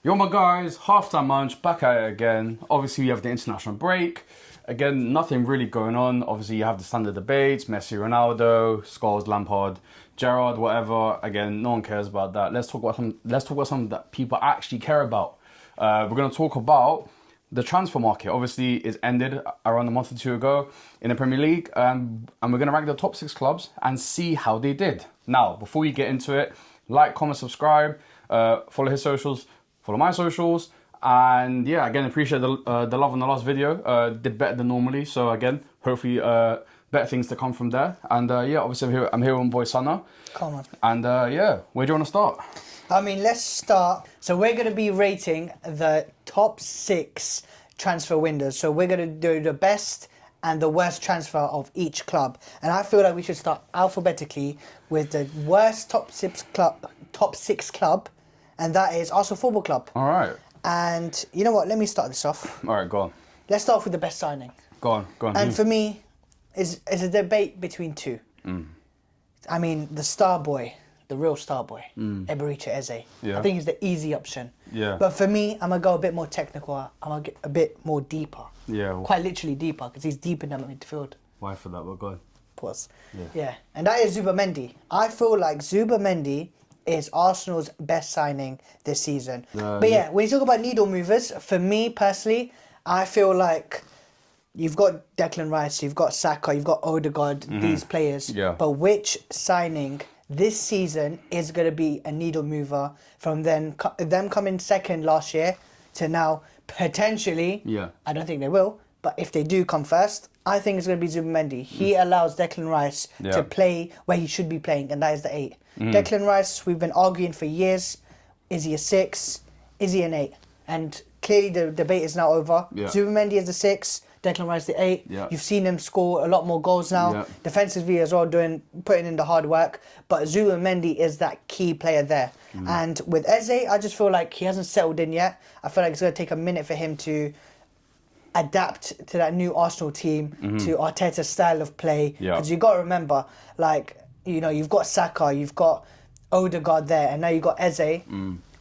Yo, my guys, halftime munch, back at it again. Obviously, you have the international break. Again, nothing really going on. Obviously, you have the standard debates, Messi, Ronaldo, Scholes, Lampard, Gerrard, whatever. Again, no one cares about that. Let's talk about something that people actually care about. We're going to talk about the transfer market. Obviously, it's ended around a month or two ago in the Premier League. And we're going to rank the top 6 clubs and see how they did. Now, before we get into it, like, comment, subscribe, follow his socials, follow my socials, and yeah, again, appreciate the love on the last video. Did better than normally, so again, hopefully better things to come from there. And yeah, obviously I'm here with my boy SANAA. Come on. And yeah, where do you want to start? I mean, let's start. So we're going to be rating the top 6 transfer windows. So we're going to do the best and the worst transfer of each club. And I feel like we should start alphabetically with the worst top 6 club, and that is Arsenal Football Club. All right. And you know what? Let me start this off. All right, go on. Let's start off with the best signing. Go on. And for me, it's a debate between two. I mean, the star boy, the real star boy, Eberechi Eze. Yeah. I think he's the easy option. Yeah. But for me, I'm going to go a bit more technical. I'm going to get a bit more deeper. Yeah. Quite literally deeper, because he's deep in that midfield. Why for that? Well, go on. Pause. Yeah. Yeah. And that is Zubimendi. I feel like Zubimendi is Arsenal's best signing this season. But yeah, when you talk about needle movers, for me personally, I feel like you've got Declan Rice, you've got Saka, you've got Odegaard, these players. Yeah. But which signing this season is going to be a needle mover from them coming second last year to now potentially, I don't think they will, but if they do come first, I think it's going to be Zubimendi. He allows Declan Rice to play where he should be playing, and that is the 8. Declan Rice, we've been arguing for years. Is he a 6? Is he an 8? And clearly the debate is now over. Yeah. Zubimendi is the 6, Declan Rice the 8. Yeah. You've seen him score a lot more goals now. Yeah. Defensively as well, putting in the hard work. But Zubimendi is that key player there. And with Eze, I just feel like he hasn't settled in yet. I feel like it's going to take a minute for him to adapt to that new Arsenal team, to Arteta's style of play. Because you've got to remember, like, you know, you've got Saka, you've got Odegaard there, and now you've got Eze.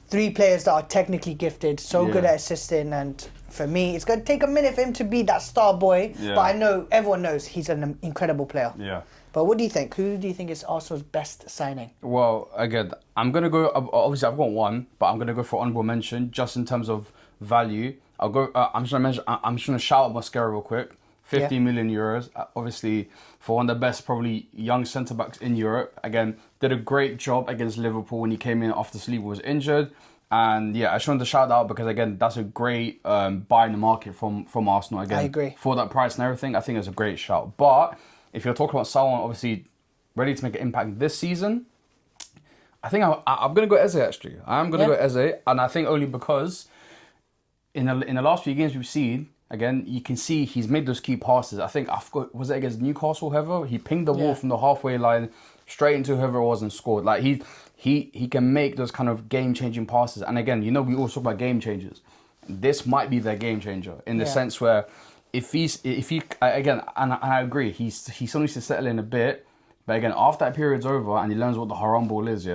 3 players that are technically gifted, good at assisting, and for me, it's going to take a minute for him to be that star boy. But I know, everyone knows he's an incredible player. Yeah. But what do you think? Who do you think is Arsenal's best signing? Well, again, I'm going to go, obviously I've got one, but I'm going to go for honorable mention, just in terms of value. I'll go, I'm just going to shout out Mascara real quick. 50 million euros, obviously, for one of the best, probably, young centre-backs in Europe. Again, did a great job against Liverpool when he came in after Saliba was injured. And yeah, I just wanted to shout out because, again, that's a great buy in the market from Arsenal. Again, I agree. For that price and everything, I think it's a great shout. But if you're talking about someone, obviously, ready to make an impact this season, I think I'm going to go Eze, actually. I'm going to go Eze, and I think only because in the last few games we've seen, again, you can see he's made those key passes. I think, was it against Newcastle, whoever? He pinged the ball from the halfway line straight into whoever it was and scored. Like, he can make those kind of game-changing passes. And again, you know, we always talk about game changers. This might be their game changer in the sense where if he again, and I agree, he still needs to settle in a bit. But again, after that period's over and he learns what the haram ball is,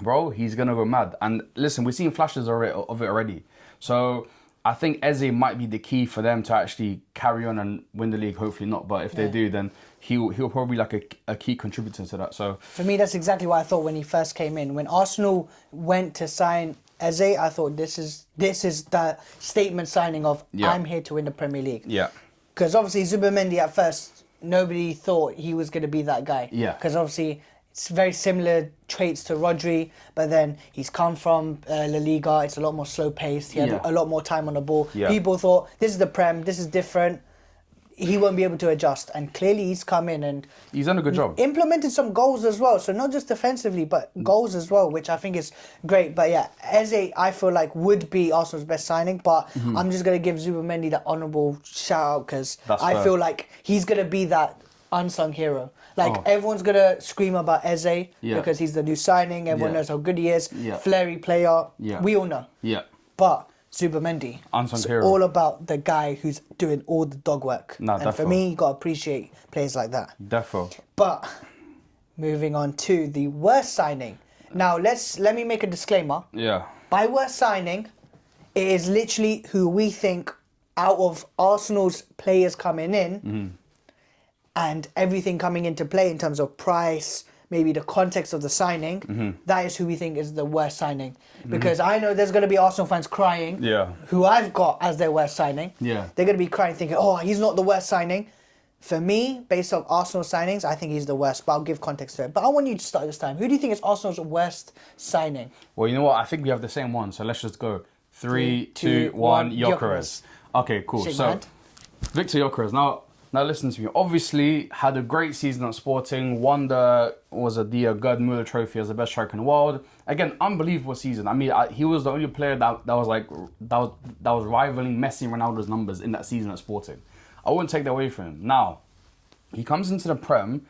bro, he's going to go mad. And listen, we're seeing flashes of it already. So I think Eze might be the key for them to actually carry on and win the league. Hopefully not, but if they do, then he'll probably be like a key contributor to that. So for me, that's exactly what I thought when he first came in. When Arsenal went to sign Eze, I thought this is the statement signing of I'm here to win the Premier League. Yeah. Because obviously Zubimendi at first, nobody thought he was going to be that guy. Yeah. Because obviously it's very similar traits to Rodri, but then he's come from La Liga. It's a lot more slow paced. He had a lot more time on the ball. Yeah. People thought this is the Prem, this is different. He won't be able to adjust, and clearly he's come in and he's done a good job. Implemented some goals as well, so not just defensively, but goals as well, which I think is great. But yeah, Eze, I feel like would be Arsenal's best signing, but I'm just gonna give Zubimendi that honourable shout out because I feel like he's gonna be that unsung hero. Like everyone's gonna scream about Eze because he's the new signing. Everyone knows how good he is. Flary player. We all know. But Zubimendi, unsung hero. All about the guy who's doing all the dog work. And for me, you got to appreciate players like that. Defo. But moving on to the worst signing. Now, let me make a disclaimer. Yeah. By worst signing, it is literally who we think out of Arsenal's players coming in and everything coming into play in terms of price, maybe the context of the signing, that is who we think is the worst signing. Because I know there's going to be Arsenal fans crying, who I've got as their worst signing. Yeah. They're going to be crying thinking, oh, he's not the worst signing. For me, based on Arsenal signings, I think he's the worst, but I'll give context to it. But I want you to start this time. Who do you think is Arsenal's worst signing? Well, you know what? I think we have the same one, so let's just go. 3, 2, 1, Gyökeres. Okay, cool. Shake my So, hand. Victor Gyökeres. Now listen to me. Obviously, had a great season at Sporting. Won the Gerd Muller Trophy as the best striker in the world. Again, unbelievable season. I mean, he was the only player that was rivaling Messi and Ronaldo's numbers in that season at Sporting. I wouldn't take that away from him. Now, he comes into the Prem,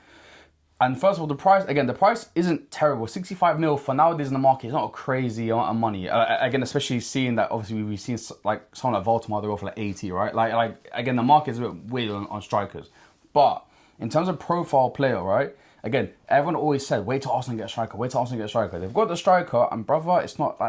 and first of all, the price isn't terrible. 65 mil for nowadays in the market is not a crazy amount of money. Again, especially seeing that, obviously, we've seen like someone like Baltimore, they're off like 80, right? Like again, the market is a bit weird on strikers. But in terms of profile player, right? Again, everyone always said, wait till Arsenal get a striker, wait till Arsenal get a striker. They've got the striker, and brother, it's not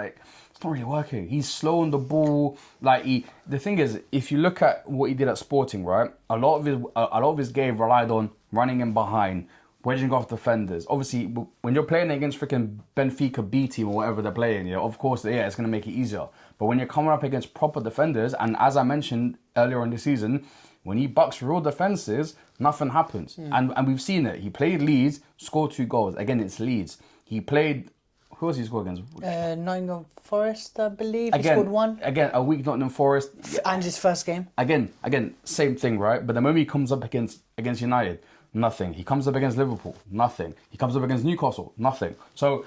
really working. He's slow on the ball. The thing is, if you look at what he did at Sporting, right, a lot of his game relied on running in behind, wedging off defenders. Obviously, when you're playing against freaking Benfica B team or whatever they're playing, of course, it's going to make it easier. But when you're coming up against proper defenders, and as I mentioned earlier in the season, when he bucks real defenses, nothing happens. And we've seen it. He played Leeds, scored 2 goals. Again, it's Leeds. He played... Who else he scored against? Nottingham Forest, I believe. He scored 1. Again, a weak Nottingham Forest. And his first game. Again, same thing, right? But the moment he comes up against United, nothing. He comes up against Liverpool, nothing. He comes up against Newcastle, nothing. So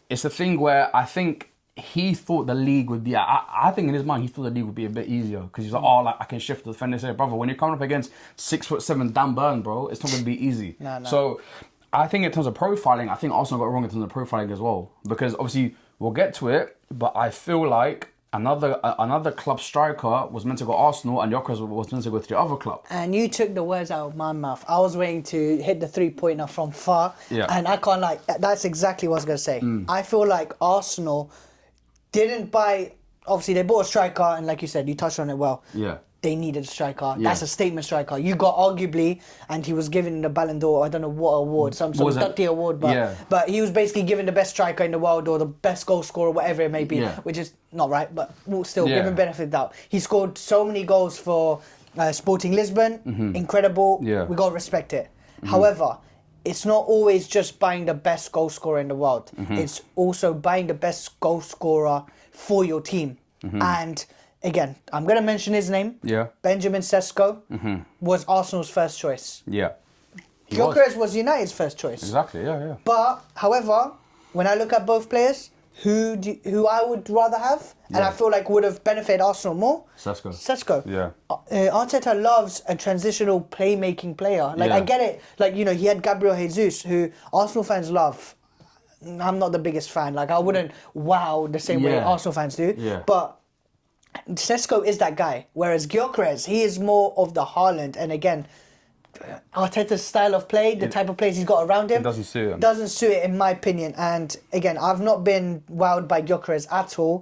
it's a thing where I think he thought the league would be... I think in his mind, he thought the league would be a bit easier. Because he's like, I can shift the defender. Say, brother, when you're coming up against 6'7" Dan Burn, bro, it's not going to be easy. No. So... I think in terms of profiling, I think Arsenal got it wrong in terms of profiling as well. Because obviously, we'll get to it, but I feel like another club striker was meant to go Arsenal and Gyökeres was meant to go to the other club. And you took the words out of my mouth. I was waiting to hit the 3-pointer from far. Yeah. And I can't that's exactly what I was going to say. I feel like Arsenal didn't buy... Obviously, they bought a striker, and like you said, you touched on it well. Yeah. They needed a striker. That's a statement striker. You got arguably, and he was given the Ballon d'Or, I don't know what award, some dirty award, but he was basically given the best striker in the world or the best goal scorer, whatever it may be, which is not right, but we'll still give him benefit of the doubt. He scored so many goals for Sporting Lisbon, incredible. Yeah. We got to respect it. However, it's not always just buying the best goal scorer in the world. It's also buying the best goal scorer for your team. And again, I'm going to mention his name. Yeah. Benjamin Sesko was Arsenal's first choice. Yeah. Gyökeres was United's first choice. Exactly, yeah. But, however, when I look at both players, who I would rather have, and I feel like would have benefited Arsenal more? Sesko. Yeah. Arteta loves a transitional playmaking player. I get it. He had Gabriel Jesus, who Arsenal fans love. I'm not the biggest fan. I wouldn't wow the same way Arsenal fans do. Yeah. But Sesko is that guy. Whereas Gyökeres, he is more of the Haaland. And again, Arteta's style of play, the type of players he's got around him, doesn't suit him. Doesn't suit it, in my opinion. And again, I've not been wowed by Gyökeres at all.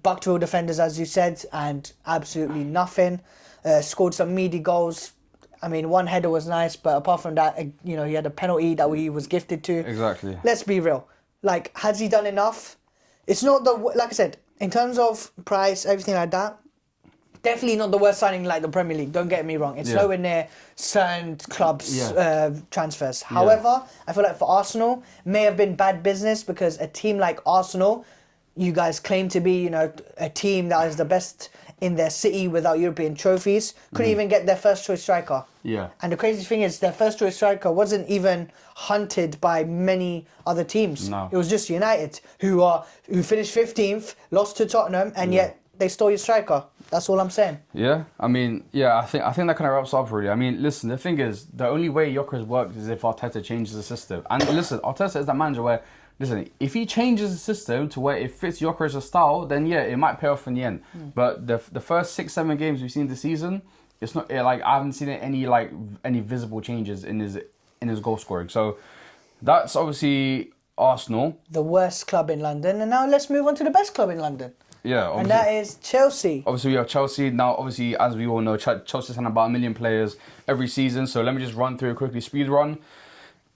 Bucked real defenders, as you said, and absolutely nothing. Scored some meaty goals. I mean, one header was nice, but apart from that, he had a penalty that he was gifted to. Exactly. Let's be real. Has he done enough? It's not like I said, in terms of price, everything like that, definitely not the worst signing like the Premier League. Don't get me wrong. It's nowhere near certain clubs' transfers. However, I feel like for Arsenal, may have been bad business because a team like Arsenal, you guys claim to be, a team that is the best in their city without European trophies, couldn't even get their first choice striker. Yeah. And the crazy thing is, their first choice striker wasn't even hunted by many other teams. No. It was just United, who finished 15th, lost to Tottenham, and yet they stole your striker. That's all I'm saying. Yeah, I mean, I think that kind of wraps up really. I mean, listen, the thing is, the only way Gyökeres works is if Arteta changes the system. And listen, Arteta is that manager where, listen, if he changes the system to where it fits Gyökeres' style, then it might pay off in the end. But the first 6-7 games we've seen this season, it's not I haven't seen any visible changes in his goal scoring. So that's obviously Arsenal. The worst club in London. And now let's move on to the best club in London. Yeah, And that is Chelsea. Obviously, we have Chelsea. Now, obviously, as we all know, Chelsea sign about 1 million players every season. So let me just run through a quickly speed run.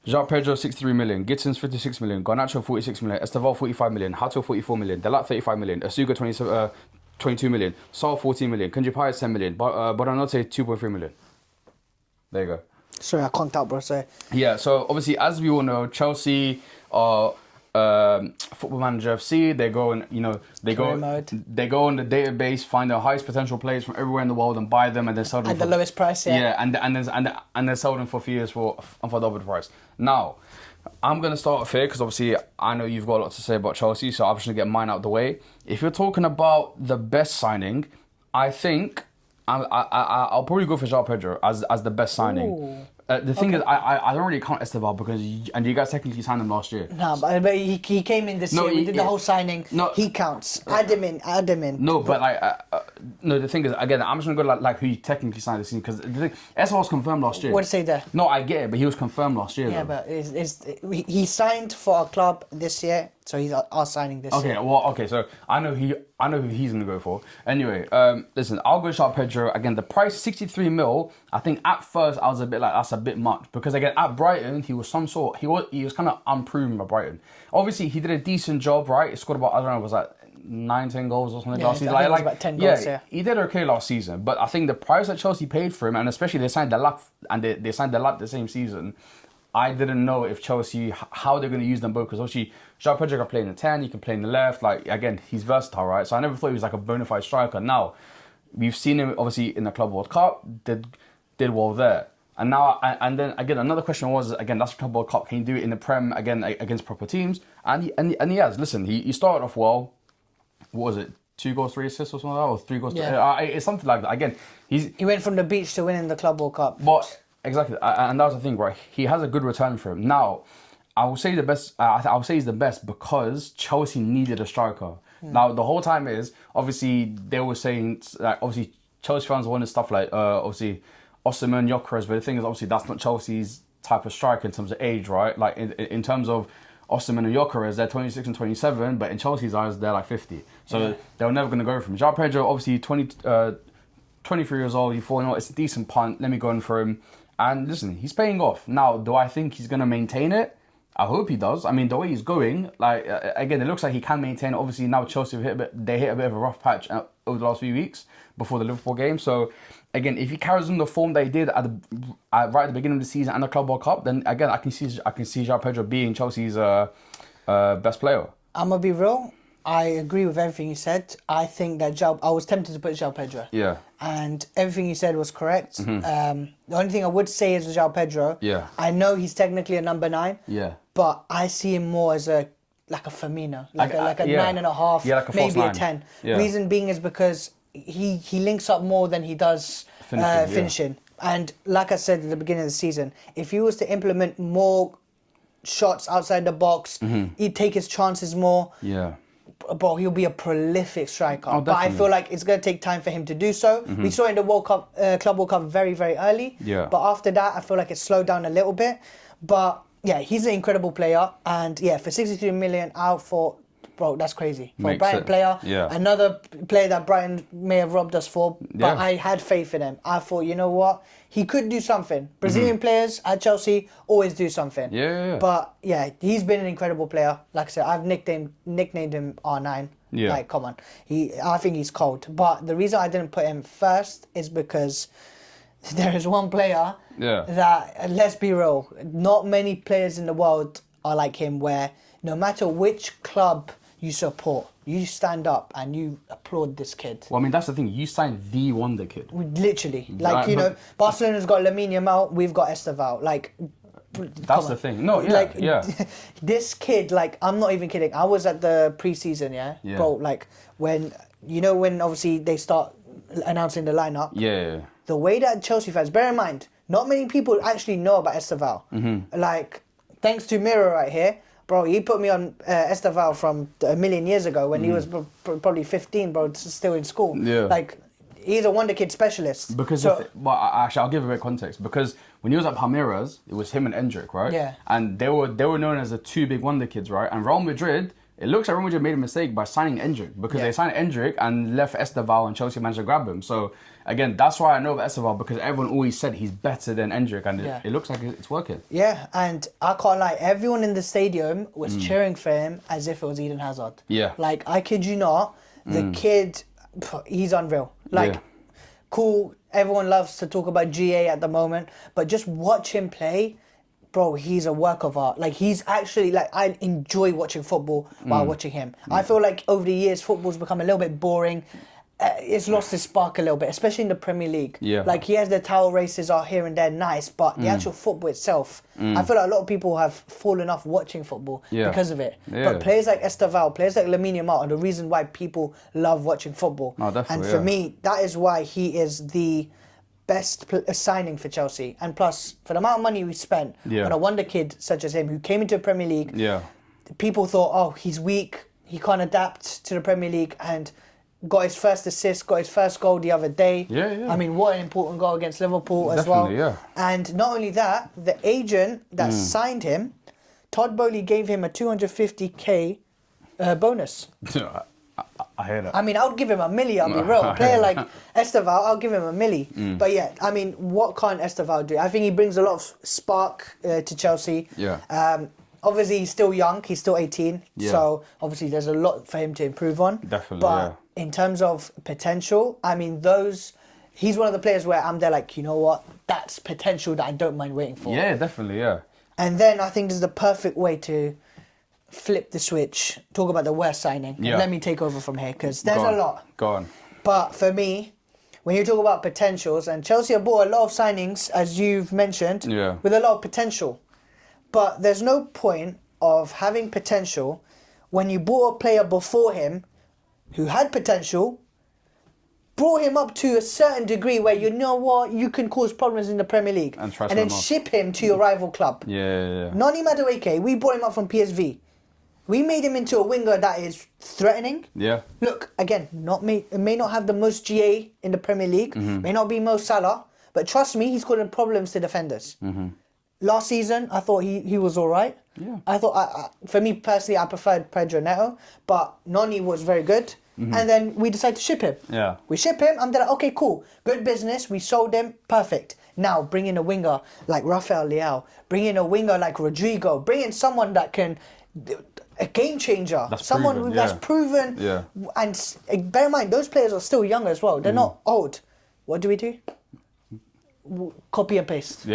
João Pedro, 63 million. Gittins, 56 million. Garnacho, 46 million. Esteval, 45 million. Hato, 44 million. Delat, 35 million. Asuga, 22 million. Saul, 14 million. Kunji Payet, 10 million. Bonanote, 2.3 million. There you go. Sorry, I conked out, bro. Sorry. Yeah, so obviously, as we all know, Chelsea are Football Manager FC. They go and they go on the database, find the highest potential players from everywhere in the world and buy them, and then sell them at the lowest price. Yeah, and then sell them for 3 years for double the price. Now, I'm gonna start off here because obviously I know you've got a lot to say about Chelsea, so I'm just gonna get mine out of the way. If you're talking about the best signing, I think I'll probably go for João Pedro as the best signing. Ooh. The thing is, I don't really count Esteval because you guys technically signed him last year. No, but he came in this year. We did the whole signing. No, he counts. Add him in. No, but no. The thing is, again, I'm just gonna go like who he technically signed this season because the thing, Esteval was confirmed last year. What to say there? No, I get it, but he was confirmed last year. Yeah, though. but he signed for our club this year, so he's our signing this year. Okay, so I know who he's gonna go for. Anyway, listen, I'll go João Pedro again. The price 63 mil. I think at first I was a bit like that's a bit much because again at Brighton he was he was kind of unproven by Brighton. Obviously he did a decent job, right? He scored about I don't know, was like 9-10 goals or something last season. Like about 10 goals. Yeah, he did okay last season, but I think the price that Chelsea paid for him, and especially they signed Delat and they signed Delat the same season. I didn't know if Chelsea how they're going to use them both because obviously João Pedro can play in the 10, he can play in the left. Like again, he's versatile, right? So I never thought he was like a bona fide striker. Now we've seen him obviously in the Club World Cup, did well there. And now, and then again, another question was, again, that's the Club World Cup. Can you do it in the Prem again against proper teams? And he has. Listen, he started off well. What was it? 2 goals, 3 assists or something like that? Or 3 goals, it's something like that. Again, he went from the beach to winning the Club World Cup. But exactly, and that was the thing, right? He has a good return for him. Now, I will say the best. I will say he's the best because Chelsea needed a striker. Now, the whole time is obviously they were saying like obviously Chelsea fans wanted stuff like obviously Osimhen, Gyökeres, but the thing is obviously that's not Chelsea's type of striker in terms of age, right? Like in terms of Osimhen and Gyökeres, they're 26 and 27, but in Chelsea's eyes, they're like 50. So they were never going to go for him. João Pedro, obviously 23 years old, he thought, you know, it's a decent punt, let me go in for him. And listen, he's paying off. Now, do I think he's going to maintain it? I hope he does. I mean, the way he's going, like, again, it looks like he can maintain it. Obviously, now Chelsea hit a bit of a rough patch over the last few weeks before the Liverpool game. So, again, if he carries on the form that he did right at the beginning of the season and the Club World Cup, then again, I can see João Pedro being Chelsea's best player. I'm gonna be real. I agree with everything you said. I think that I was tempted to put João Pedro. Yeah. And everything you said was correct. Mm-hmm. The only thing I would say is with João Pedro. Yeah. I know he's technically a number 9. Yeah. But I see him more as a Firmino, like a 9.5, like maybe 9. a 10. Yeah. Reason being is because he links up more than he does finishing. And like I said at the beginning of the season, if he was to implement more shots outside the box, he'd take his chances more. Yeah. But he'll be a prolific striker. Oh, but I feel like it's going to take time for him to do so. We saw in the World Cup, Club World Cup very, very early. Yeah. But after that, I feel like it slowed down a little bit. But yeah, he's an incredible player. And yeah, for 63 million out for, bro, that's crazy. For a Brighton player, another player that Brighton may have robbed us for. But I had faith in him. I thought, you know what? He could do something. Brazilian players at Chelsea always do something. Yeah. But yeah, he's been an incredible player. Like I said, I've nicknamed him R9. Yeah. Like, come on. I think he's cold. But the reason I didn't put him first is because there is one player that, let's be real, not many players in the world are like him, where no matter which club you support, you stand up and you applaud this kid. Well, I mean, that's the thing. You signed the wonder kid. Literally. Like, you know, Barcelona's got Lamine Yamal, we've got Esteval. Like, that's the thing. No, this kid, like, I'm not even kidding. I was at the pre-season, bro, like, when obviously they start announcing the lineup. Yeah. The way that Chelsea fans, bear in mind, not many people actually know about Esteval. Like, thanks to MIRO right here, bro, he put me on Esteval from a million years ago when he was probably 15, bro, still in school. Yeah. Like, He's a wonder kid specialist. Because actually, I'll give a bit of context. Because when he was at Palmeiras, it was him and Endrick, right? Yeah. And they were known as the two big wonder kids, right? And Real Madrid, it looks like Real Madrid made a mistake by signing Endrick because they signed Endrick and left Esteval, and Chelsea managed to grab him. So again, that's why I know about Esteval, because everyone always said he's better than Endrick, and it looks like it's working. Yeah, and I can't lie, everyone in the stadium was cheering for him as if it was Eden Hazard. Yeah. Like, I kid you not, the kid, he's unreal. Like, cool, everyone loves to talk about GA at the moment, but just watch him play. Bro, he's a work of art. Like, he's actually, like, I enjoy watching football while watching him. I feel like over the years, football's become a little bit boring. It's lost its spark a little bit, especially in the Premier League. Yeah. Like, he has the towel races are here and there, nice, but the actual football itself, I feel like a lot of people have fallen off watching football because of it. Yeah. But players like Esteval, players like Lamine Yamal are the reason why people love watching football. Oh, definitely, and for me, that is why he is the best signing for Chelsea. And plus, for the amount of money we spent on a wonder kid such as him, who came into the Premier League, people thought, oh, he's weak, he can't adapt to the Premier League, and got his first assist, got his first goal the other day. I mean, what an important goal against Liverpool as well. And not only that, the agent that signed him, Todd Bowley, gave him a 250k bonus. I hear that. I mean, I would give him $1 million, I'll be real. A player like Esteval, I'll give him $1 million. But yeah, I mean, what can't Esteval do? I think he brings a lot of spark to Chelsea. Obviously, he's still young. He's still 18. So, obviously, there's a lot for him to improve on. Definitely, But in terms of potential, I mean, he's one of the players where I'm there like, you know what? That's potential that I don't mind waiting for. Yeah, definitely, And then I think this is the perfect way to flip the switch, talk about the worst signing. And let me take over from here, because there's a lot. Go on. But for me, when you talk about potentials, and Chelsea have bought a lot of signings, as you've mentioned, with a lot of potential. But there's no point of having potential when you bought a player before him who had potential, brought him up to a certain degree where you know what, you can cause problems in the Premier League, and then ship him to your rival club. Noni Madueke, we brought him up from PSV. We made him into a winger that is threatening. Look, again, may not have the most GA in the Premier League, may not be Mo Salah, but trust me, he's causing problems to defenders. Last season, I thought he was all right. I thought, for me personally, I preferred Pedro Neto, but Noni was very good. And then we decided to ship him. We ship him, I'm like, okay, cool, good business, we sold him, perfect. Now, bring in a winger like Rafael Leao, bring in a winger like Rodrigo, bring in someone that can... a game changer, that's proven. And bear in mind, those players are still young as well. They're not old. What do? Copy and paste.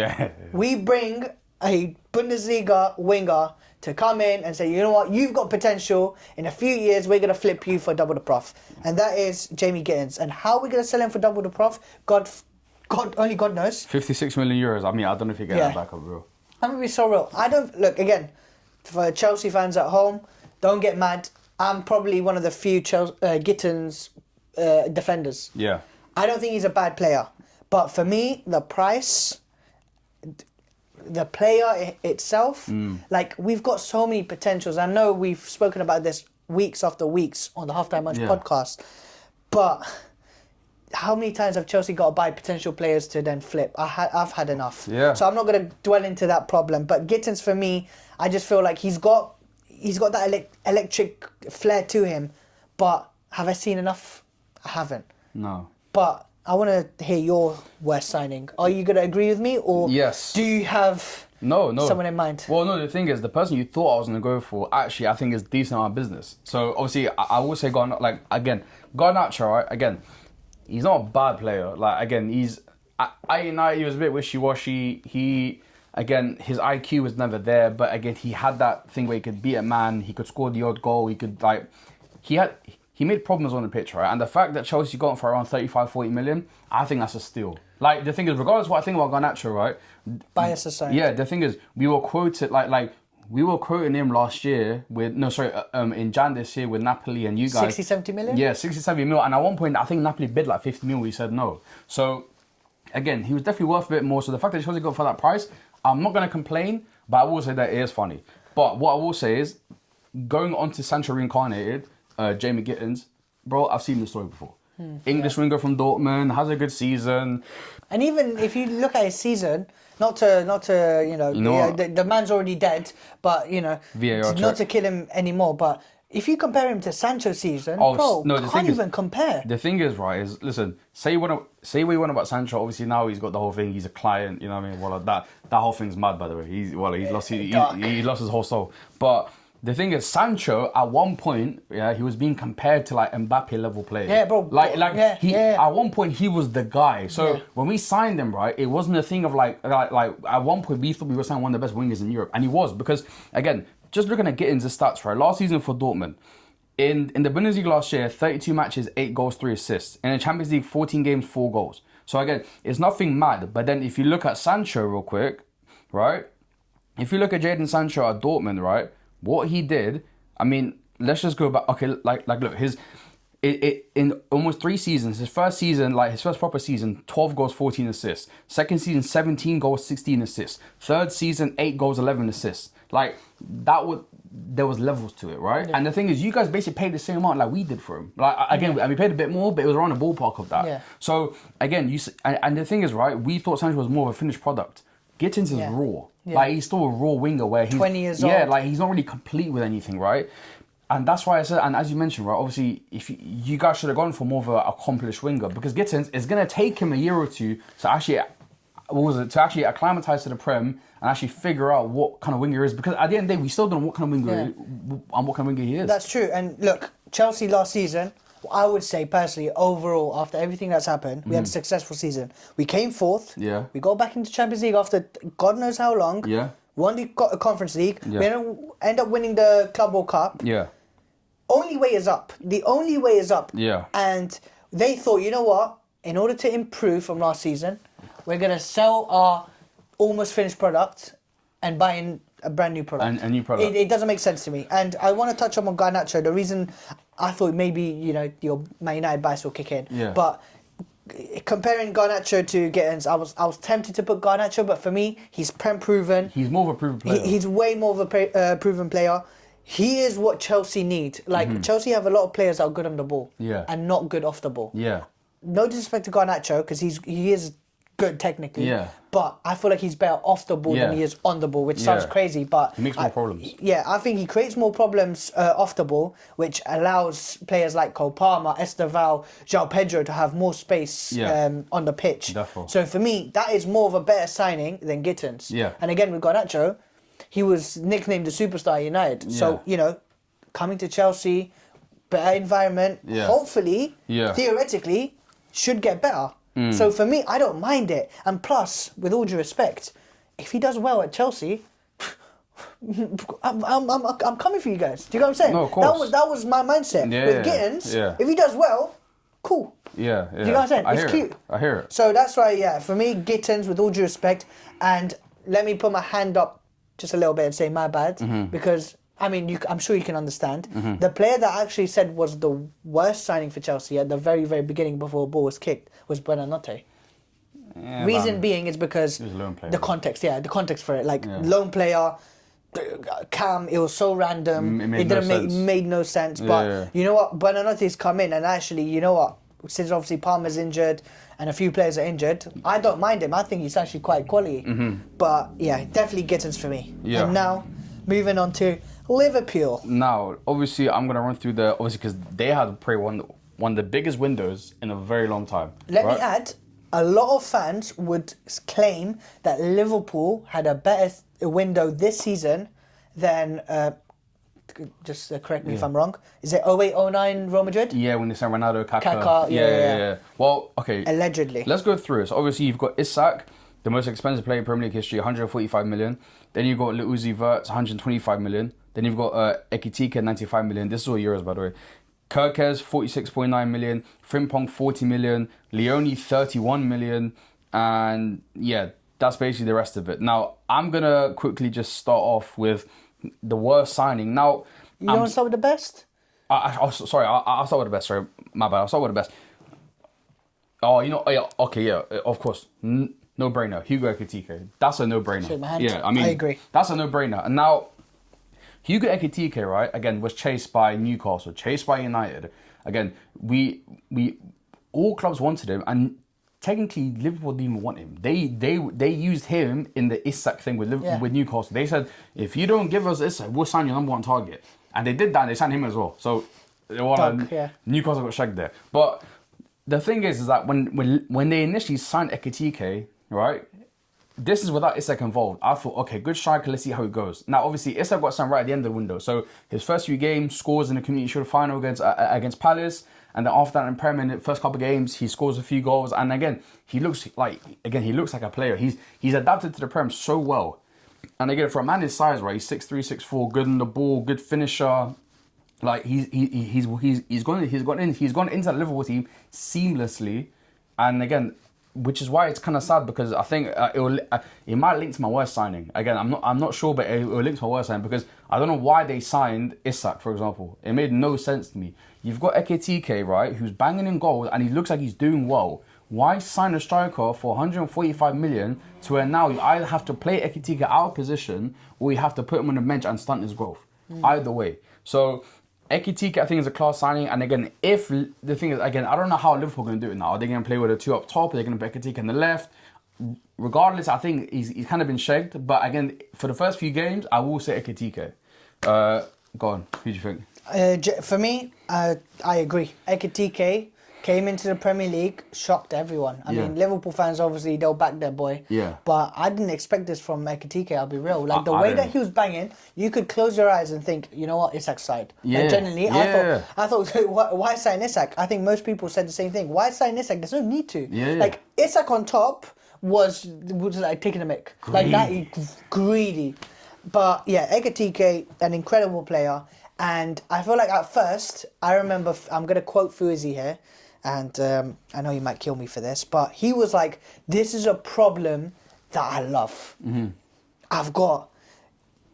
We bring a Bundesliga winger to come in and say, you know what, you've got potential. In a few years, we're going to flip you for double the prof. And that is Jamie Gittins. And how we're going to sell him for double the prof, only God knows. 56 million euros. I mean, I don't know if you get that back up, bro. I'm going to be so real. Look, again, for Chelsea fans at home, don't get mad. I'm probably one of the few Gittins defenders. I don't think he's a bad player. But for me, the price, the player itself, like, we've got so many potentials. I know we've spoken about this weeks after weeks on the Halftime Lunch podcast. But how many times have Chelsea got to buy potential players to then flip? I've had enough. So I'm not going to dwell into that problem. But Gittins, for me, I just feel like he's got that electric flair to him. But have I seen enough? I haven't. No. But I want to hear your worst signing. Are you going to agree with me, or do you have someone in mind? Well, no, the thing is, the person you thought I was going to go for, actually, I think is decent on our business. So, obviously, I will say Garnacho, right? Again, he's not a bad player. Like, again, he was a bit wishy-washy. Again, his IQ was never there, but again, he had that thing where he could beat a man, he could score the odd goal, he made problems on the pitch, right? And the fact that Chelsea got him for around 35-40 million, I think that's a steal. Like, the thing is, regardless of what I think about Garnacho, right? Bias aside. Yeah, the thing is, we were quoted, we were quoting him last year in Jan this year with Napoli and you guys. 60-70 million? Yeah, 60-70 million. And at one point, I think Napoli bid like 50 million, we said no. So, again, he was definitely worth a bit more. So the fact that Chelsea got for that price, I'm not going to complain, but I will say that it is funny. But what I will say is, going on to Sancho reincarnated, Jamie Gittins, bro, I've seen this story before. English winger from Dortmund, has a good season. And even if you look at his season, not to the man's already dead, but VAR not to kill him anymore. But if you compare him to Sancho's season, can't even compare. The thing is, right, listen, say what you want about Sancho. Obviously now he's got the whole thing. He's a client. You know what I mean? Well, that whole thing's mad, by the way. He lost his whole soul. But the thing is, Sancho at one point, he was being compared to like Mbappe level players. Yeah, bro. At one point he was the guy. So when we signed him, right, it wasn't a thing of like at one point we thought we were signing one of the best wingers in Europe, and he was, because again, just looking at Gittins' stats, right, last season for Dortmund, in the Bundesliga last year, 32 matches, 8 goals, 3 assists. In the Champions League, 14 games, 4 goals. So again, it's nothing mad. But then if you look at Sancho real quick, right, if you look at Jadon Sancho at Dortmund, right, what he did, I mean, let's just go back. Okay, like look, in almost 3 seasons, his first season, like his first proper season, 12 goals, 14 assists. Second season, 17 goals, 16 assists. Third season, 8 goals, 11 assists. Like there was levels to it, right? Yeah. And the thing is, you guys basically paid the same amount like we did for him. Like again, we paid a bit more, but it was around the ballpark of that. Yeah. So again, and the thing is, right, we thought Sancho was more of a finished product. Gittins is raw. Yeah. Like he's still a raw winger where he's 20 years old. Yeah, like he's not really complete with anything, right? And that's why I said, and as you mentioned, right, obviously, if you guys should have gone for more of an accomplished winger, because Gittins is going to take him a year or two to actually acclimatise to the Prem and actually figure out what kind of winger he is. Because at the end of the day, we still don't know what kind of winger he is. That's true. And look, Chelsea last season, I would say personally, overall, after everything that's happened, we had a successful season. We came 4th. Yeah. We got back into Champions League after God knows how long. Yeah. Won the Conference League. Yeah. We end up winning the Club World Cup. Yeah. Only way is up. The only way is up. Yeah. And they thought, you know what? In order to improve from last season, we're going to sell our almost finished product and buy in a brand new product. A new product. It doesn't make sense to me. And I want to touch on Garnacho. The reason I thought maybe, your Man United bias will kick in. Yeah. But comparing Garnacho to Gittins, I was tempted to put Garnacho, but for me, he's proven. He's more of a proven player. He's way more of a proven player. He is what Chelsea need. Like, Chelsea have a lot of players that are good on the ball. Yeah. And not good off the ball. Yeah. No disrespect to Garnacho, because he is good technically. Yeah. But I feel like he's better off the ball than he is on the ball, which sounds crazy, but he makes more problems. Yeah, I think he creates more problems off the ball, which allows players like Cole Palmer, Esteval, João Pedro to have more space on the pitch. Definitely. So for me, that is more of a better signing than Gittins. Yeah. And again, with Garnacho, he was nicknamed the superstar at United. So, coming to Chelsea, better environment, hopefully, theoretically, should get better. So for me, I don't mind it. And plus, with all due respect, if he does well at Chelsea, I'm coming for you guys. Do you know what I'm saying? No, of course. That was my mindset. With Gittins, if he does well, cool. Yeah. Do you know what I'm saying? It's cute. I hear it. So that's why, for me, Gittins, with all due respect, and let me put my hand up just a little bit and say my bad, because I mean, I'm sure you can understand. The player that I actually said was the worst signing for Chelsea at the very, very beginning before the ball was kicked was Buonanotte. Yeah, Reason being is because the context. Yeah, the context for it. Like, lone player, Cam, it was so random. It made no sense. But you know what? Buonanotte's come in, and actually, you know what? Since obviously Palmer's injured and a few players are injured, I don't mind him. I think he's actually quite quality. But yeah, definitely Gittins for me. Yeah. And now, moving on to Liverpool. Now, obviously, I'm going to run through because they had probably one of the biggest windows in a very long time. Let me add, a lot of fans would claim that Liverpool had a better window this season than, just correct me if I'm wrong, is it 08-09 Real Madrid? Yeah, when they signed Ronaldo, Kaká. Kaká, yeah. Well, okay. Allegedly. Let's go through it. So obviously, you've got Isak, the most expensive player in Premier League history, 145 million. Then you've got Luuzi Verts, 125 million. Then you've got Ekitike, 95 million. This is all euros, by the way. Kirkes, 46.9 million. Frimpong, 40 million. Leone, 31 million. And yeah, that's basically the rest of it. Now, I'm going to quickly just start off with the worst signing. Now, you want to start with the best? I'll start with the best. Sorry, my bad. I'll start with the best. Oh, of course. No-brainer. Hugo Ekitike. That's a no-brainer. Yeah, I agree. That's a no-brainer. And now, Hugo Ekitike, right, again, was chased by Newcastle, chased by United. Again, we all clubs wanted him, and technically Liverpool didn't even want him. They used him in the Isak thing with with Newcastle. They said, if you don't give us Isak, we'll sign your number one target. And they did that, and they signed him as well. So Newcastle got shagged there. But the thing is that when they initially signed Ekitike, right, this is without Isak involved. I thought, okay, good striker, let's see how it goes. Now, obviously, Isak got signed right at the end of the window. So his first few games, scores in the Community Shield final against Palace. And then after that in Prem, in the first couple of games, he scores a few goals. And again, he looks like a player. He's adapted to the Prem so well. And again, for a man his size, right, he's 6'3", 6'4", good on the ball, good finisher. Like he's gone into the Liverpool team seamlessly. And again, which is why it's kind of sad, because I think it might link to my worst signing. Again, I'm not sure, but it will link to my worst signing, because I don't know why they signed Isak, for example. It made no sense to me. You've got Ekitike, right, who's banging in goals and he looks like he's doing well. Why sign a striker for 145 million to where now you either have to play Ekitike out of position or you have to put him on the bench and stunt his growth? Either way. So Ekitike, I think, is a class signing. And again, if the thing is, again, I don't know how Liverpool are going to do it now. Are they going to play with the two up top? Are they going to put Ekitike on the left? Regardless, I think he's kind of been shagged. But again, for the first few games, I will say Ekitike. Go on. Who do you think? For me, I agree. Ekitike came into the Premier League, shocked everyone. I mean, Liverpool fans, obviously, they'll back their boy. Yeah. But I didn't expect this from Ekitike, I'll be real. Like, the way that he was banging, you could close your eyes and think, you know what, Isak's side. Yeah. Like, genuinely, I thought, why sign Isak? I think most people said the same thing. Why sign Isak? There's no need to. Yeah. Like, Isak on top was like taking a mick. Like, that, greedy. But, yeah, Ekitike, an incredible player. And I feel like at first, I remember, I'm going to quote Fuzi here, and I know you might kill me for this, but he was like, this is a problem that I love. Mm-hmm. I've got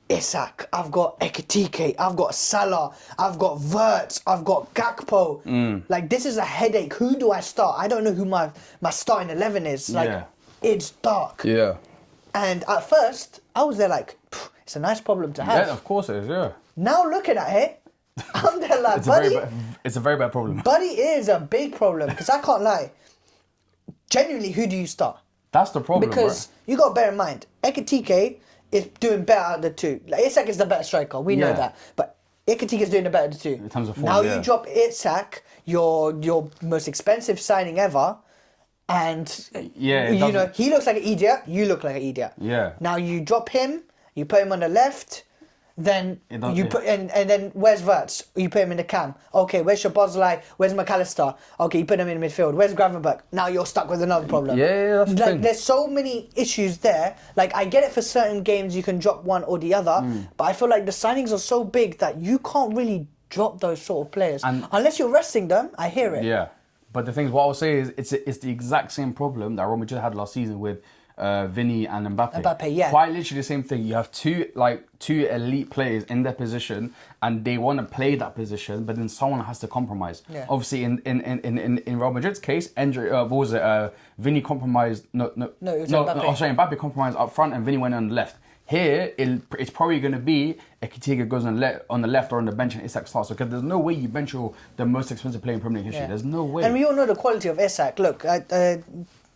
Isak, I've got Ekitike, I've got Salah, I've got Wirtz, I've got Gakpo. Like, this is a headache. Who do I start? I don't know who my starting 11 is. Like, it's dark. Yeah. And at first, I was there like, it's a nice problem to have. Yeah, of course it is, yeah. Now looking at it, I'm there like, it's a very bad problem. Buddy, it is a big problem, because I can't lie. Genuinely, who do you start? That's the problem, because you got to bear in mind, Ekitike is doing better out of the two. Like, Isak is the better striker, we know that. But Ekitike is doing the better of the two. In terms of form, now you drop Isak, your most expensive signing ever, and you know he looks like an idiot. You look like an idiot. Yeah. Now you drop him, you put him on the left. Then you put and then where's Wirtz? You put him in the cam. Okay, where's Szoboszlai? Where's McAllister? Okay, you put him in midfield. Where's Gravenberch? Now you're stuck with another problem. Yeah, that's the thing. There's so many issues there. Like, I get it, for certain games you can drop one or the other, but I feel like the signings are so big that you can't really drop those sort of players unless you're resting them. I hear it. Yeah, but the thing is, what I'll say is it's the exact same problem that Real Madrid had last season with Vinny and Mbappe. Quite literally the same thing. You have two elite players in their position, and they want to play that position, but then someone has to compromise. Yeah. Obviously, in Real Madrid's case, Vinny compromised. Mbappe compromised up front, and Vinny went on the left. Here, it's probably going to be Ekitike goes on the left or on the bench and Isak starts, because there's no way you bench the most expensive player in Premier League history. Yeah. There's no way. And we all know the quality of Isak. Look,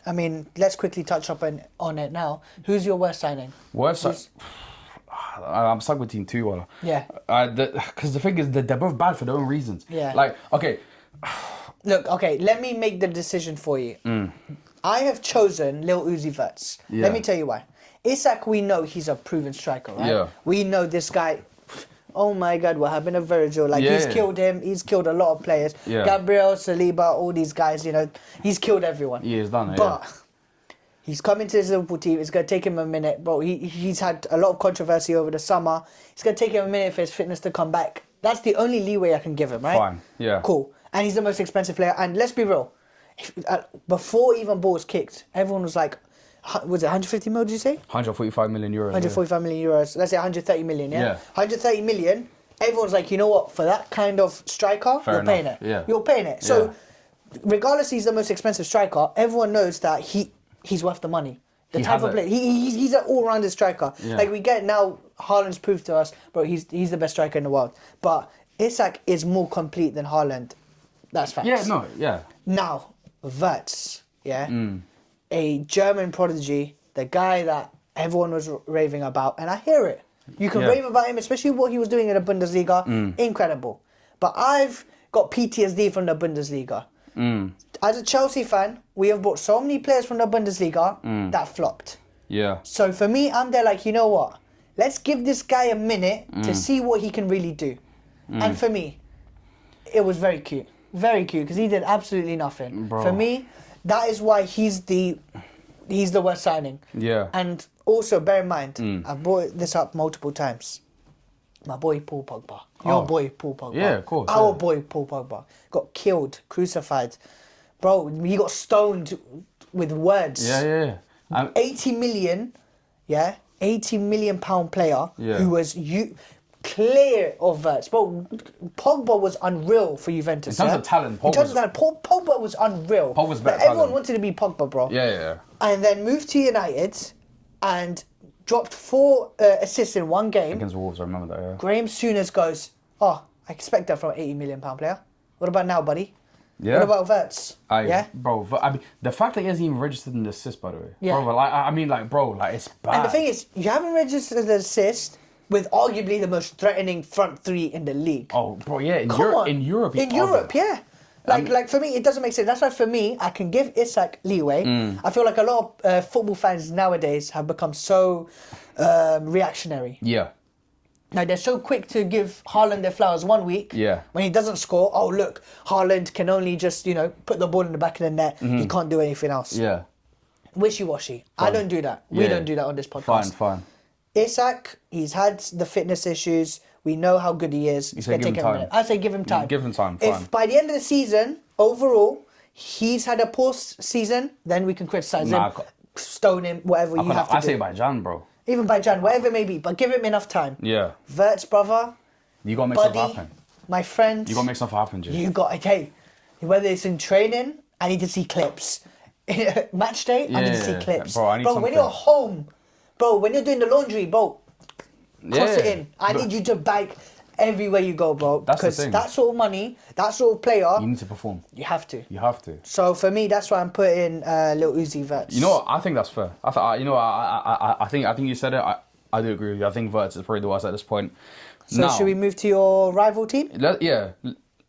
I mean, let's quickly touch up on it now. Who's your worst signing? I'm stuck between two. Yeah. Because the thing is, they're both bad for their own reasons. Yeah. Like, okay. Look, okay, let me make the decision for you. I have chosen Lil Uzi Verts. Yeah. Let me tell you why. Isak, we know he's a proven striker, right? Yeah. We know this guy. Oh my God, what happened to Virgil? Like, he's killed him. He's killed a lot of players. Yeah. Gabriel, Saliba, all these guys, you know, he's killed everyone. He has done it, But he's coming to his Liverpool team. It's going to take him a minute. Bro, he's had a lot of controversy over the summer. It's going to take him a minute for his fitness to come back. That's the only leeway I can give him, right? Fine, yeah. Cool. And he's the most expensive player. And let's be real. Before even ball was kicked, everyone was like, was it 150 mil, did you say? 145 million euros. 145 million euros. Let's say 130 million, yeah? 130 million. Everyone's like, you know what? For that kind of striker, you're paying it. Yeah. You're paying it. So, regardless he's the most expensive striker, everyone knows that he's worth the money. The type of player. He's an all-rounded striker. Yeah. Like, we get now, Haaland's proved to us, bro, he's the best striker in the world. But Isak is more complete than Haaland. That's facts. Yeah, no, yeah. Now, Wirtz, a German prodigy, the guy that everyone was raving about, and I hear it. You can rave about him, especially what he was doing in the Bundesliga. Incredible. But I've got PTSD from the Bundesliga. As a Chelsea fan, we have bought so many players from the Bundesliga that flopped. Yeah. So for me, I'm there like, you know what? Let's give this guy a minute to see what he can really do. And for me, it was very cute. Very cute, because he did absolutely nothing. Bro. For me, that is why he's the worst signing. Yeah. And also, bear in mind, I've brought this up multiple times. My boy Paul Pogba. Your boy Paul Pogba. Yeah, of course. Our boy Paul Pogba. Got killed, crucified. Bro, he got stoned with words. Yeah. 80 million, 80 million pound player Yeah. who was clear of Wirtz. Bro, Pogba was unreal for Juventus. In terms of talent, Pogba was unreal. Pogba's better Everyone talent. wanted to be Pogba, bro. Yeah. And then moved to United and dropped 4 assists in one game. Against Wolves, I remember that, yeah. Graham Souness goes, I expect that from an 80 million pound player. What about now, buddy? Yeah. What about Wirtz? Bro, I mean, the fact that he hasn't even registered an assist, by the way. Yeah. Bro, it's bad. And the thing is, you haven't registered an assist with arguably the most threatening front 3 in the league. Oh, bro, yeah, in Europe. In Europe, yeah. Like for me, it doesn't make sense. That's why for me, I can give Isak leeway. I feel like a lot of football fans nowadays have become so reactionary. Yeah. Now, they're so quick to give Haaland their flowers one week. Yeah. When he doesn't score, oh, look, Haaland can only just, put the ball in the back of the net. He can't do anything else. Yeah. Wishy-washy. I don't do that. We don't do that on this podcast. Fine. Isak, he's had the fitness issues. We know how good he is. You say give him time. I say give him time. Give him time, fine. If by the end of the season, overall, he's had a poor season, then we can criticize him, stone him, whatever you have to do. I say by Jan, bro. Even by Jan, whatever it may be, but give him enough time. Yeah. Wirtz, brother. You got to make buddy, stuff happen. My friend. You got to make stuff happen, Jay. Hey, whether it's in training, I need to see clips. Match day, I need to see clips. Bro, I need when you're home, bro, when you're doing the laundry, bro, cross it in. I need you to bag everywhere you go, bro. That's the because thing. that sort of money, that sort of player, You need to perform. you have to. You have to. So for me, that's why I'm putting Lil Uzi Wirtz. You know what? I think that's fair. I think you said it. I do agree with you. I think Wirtz is probably the worst at this point. So should we move to your rival team?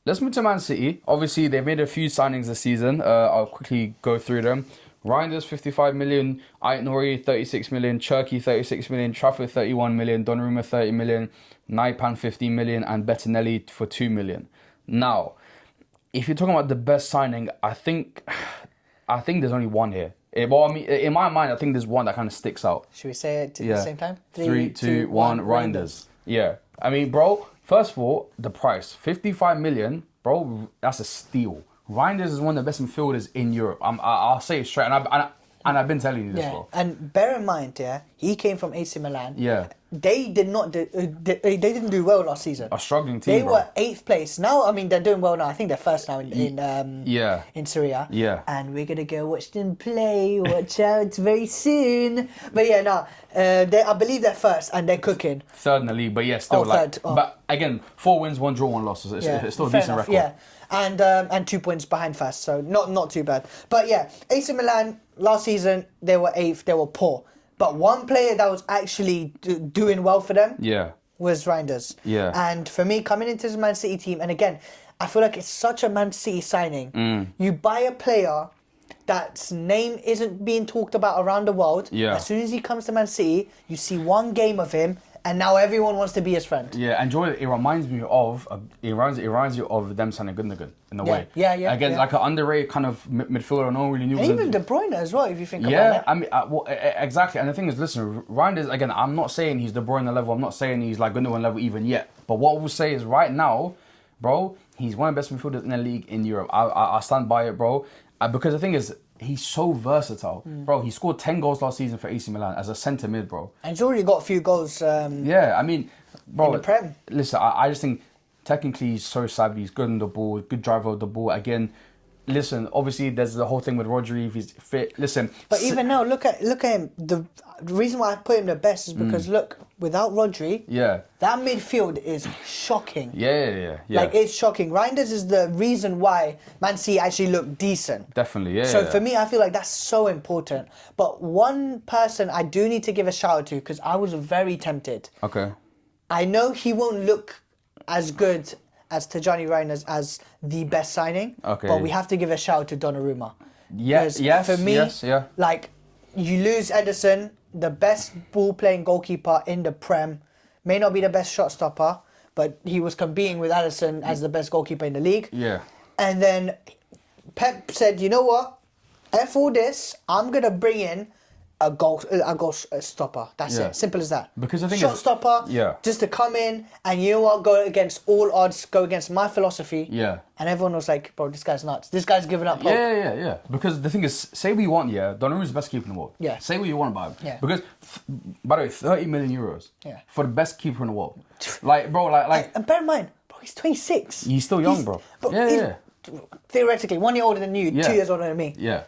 Let's move to Man City. Obviously, they've made a few signings this season. I'll quickly go through them. Reinders, 55 million. Ait Nouri, 36 million. Cherki, 36 million. Trafford, 31 million. Donnarumma, 30 million. Naipan, 15 million. And Bettinelli for 2 million. Now, if you're talking about the best signing, I think there's only one here. In my mind, I think there's one that kind of sticks out. Should we say it at the same time? 3, 2, 1, Reinders. Yeah. I mean, bro, first of all, the price. 55 million, bro, that's a steal. Reinders is one of the best midfielders in Europe. I'll say it straight. And I've been telling you this, bro. And bear in mind, he came from AC Milan. Yeah. They didn't do well last season. A struggling team, They were 8th place. Now, I mean, they're doing well now. I think they're first now in Serie A. Yeah. And we're going to go watch them play. Watch out very soon. But yeah, I believe they're first and they're cooking. Third in the league, but yeah, still third. But again, 4 wins, 1 draw, 1 loss. It's still a decent record. Yeah. And 2 points behind first, so not too bad. But yeah, AC Milan last season they were 8th, they were poor. But one player that was actually doing well for them was Reinders. Yeah. And for me, coming into this Man City team, and again, I feel like it's such a Man City signing. You buy a player that's name isn't being talked about around the world. Yeah. As soon as he comes to Man City, you see one game of him, and now everyone wants to be his friend. Yeah, and Joy, it reminds you of them signing Gundogan in a way. Yeah. Again, like an underrated kind of midfielder, no one really knew. And even De Bruyne as well, if you think about it. Yeah, I mean, exactly. And the thing is, listen, Reinders, again, I'm not saying he's De Bruyne level. I'm not saying he's like Gundogan level even yet. But what we'll say is right now, bro, he's one of the best midfielders in the league in Europe. I stand by it, bro. Because the thing is, he's so versatile. Bro, he scored 10 goals last season for AC Milan as a centre mid, bro. And he's already got a few goals. Yeah, I mean, bro, in the Prem. Listen, I just think technically he's so savvy. He's good on the ball, good driver of the ball. Again, listen, obviously there's the whole thing with Rodri if he's fit. Listen, But even now, look at him. The reason why I put him the best is because look, without Rodri, yeah, that midfield is shocking. yeah. Like it's shocking. Reinders is the reason why Man City actually look decent. Definitely, yeah. So for me, I feel like that's so important. But one person I do need to give a shout out to because I was very tempted. Okay. I know he won't look as good as Tijani Reinders as the best signing. Okay. But we have to give a shout out to Donnarumma. Yes, For me, yeah. like you lose Ederson, the best ball-playing goalkeeper in the Prem, may not be the best shot stopper, but he was competing with Ederson as the best goalkeeper in the league. Yeah. And then Pep said, you know what? F all this, I'm gonna bring in a goal stopper. That's Yeah. it. Simple as that. Because the thing shot is- stopper. Yeah. Just to come in and you know what, go against all odds, go against my philosophy. Yeah. And everyone was like, bro, this guy's nuts. This guy's giving up hope. Yeah. Because the thing is, say what you want, Donnarumma's the best keeper in the world. Yeah. Say what you want about him. Yeah. Because, by the way, 30 million euros. Yeah. For the best keeper in the world. Like, bro, like And bear in mind, bro, he's 26. he's still young, bro. But Yeah, he's yeah. theoretically 1 year older than you, Yeah. 2 years older than me. Yeah.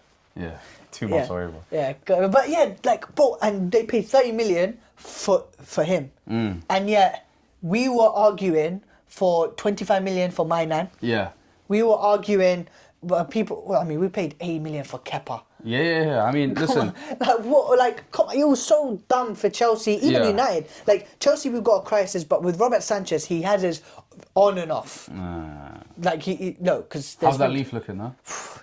2 months away, bro. Yeah, but yeah, like, bro, and they paid 30 million for him. And yet, we were arguing for 25 million for Mainan. Yeah. We were arguing, we paid 80 million for Kepa. Yeah. I mean, listen. Like, what, like, come on, it was so dumb for Chelsea, even Yeah. United. Like, Chelsea, we've got a crisis, but with Robert Sanchez, he has his on and off. Like, no, because How's that leaf looking, huh?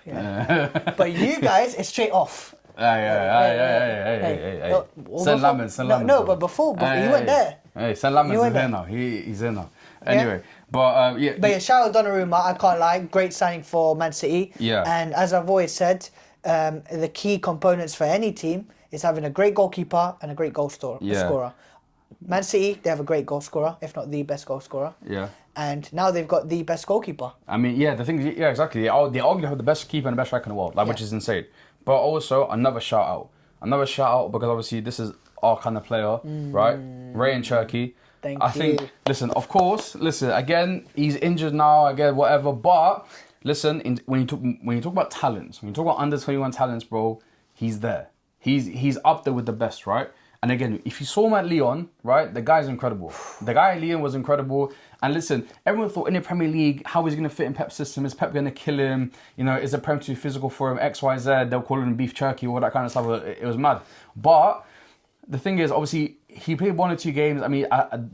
Yeah. But you guys, it's straight off. Hey. Send Lamens. No, but before, he went there. Hey, Send Lamens You is went here there. now. He's in now. Anyway, but yeah. But yeah, shout out Donnarumma, I can't lie. Great signing for Man City. Yeah. And as I've always said, the key components for any team is having a great goalkeeper and a great scorer. Man City, they have a great goal scorer, if not the best goal scorer. Yeah. And now they've got the best goalkeeper. I mean, the thing is, exactly. They arguably have the best keeper and the best striker in the world, which is insane. But also, another shout out because obviously this is our kind of player, right? Ray and Cherky. Thank I you. think, again, he's injured now, again, whatever. But listen, when you talk about talents, when you talk about under 21 talents, bro, he's there. He's up there with the best, right? And again, if you saw him at Lyon, right, the guy's incredible. The guy at Lyon was incredible. And listen, everyone thought in the Premier League, how he's going to fit in Pep's system? Is Pep going to kill him? You know, is the Prem too physical for him? X, Y, Z. They'll call him beef jerky, all that kind of stuff. It was mad. But the thing is, obviously, he played 1 or 2 games. I mean,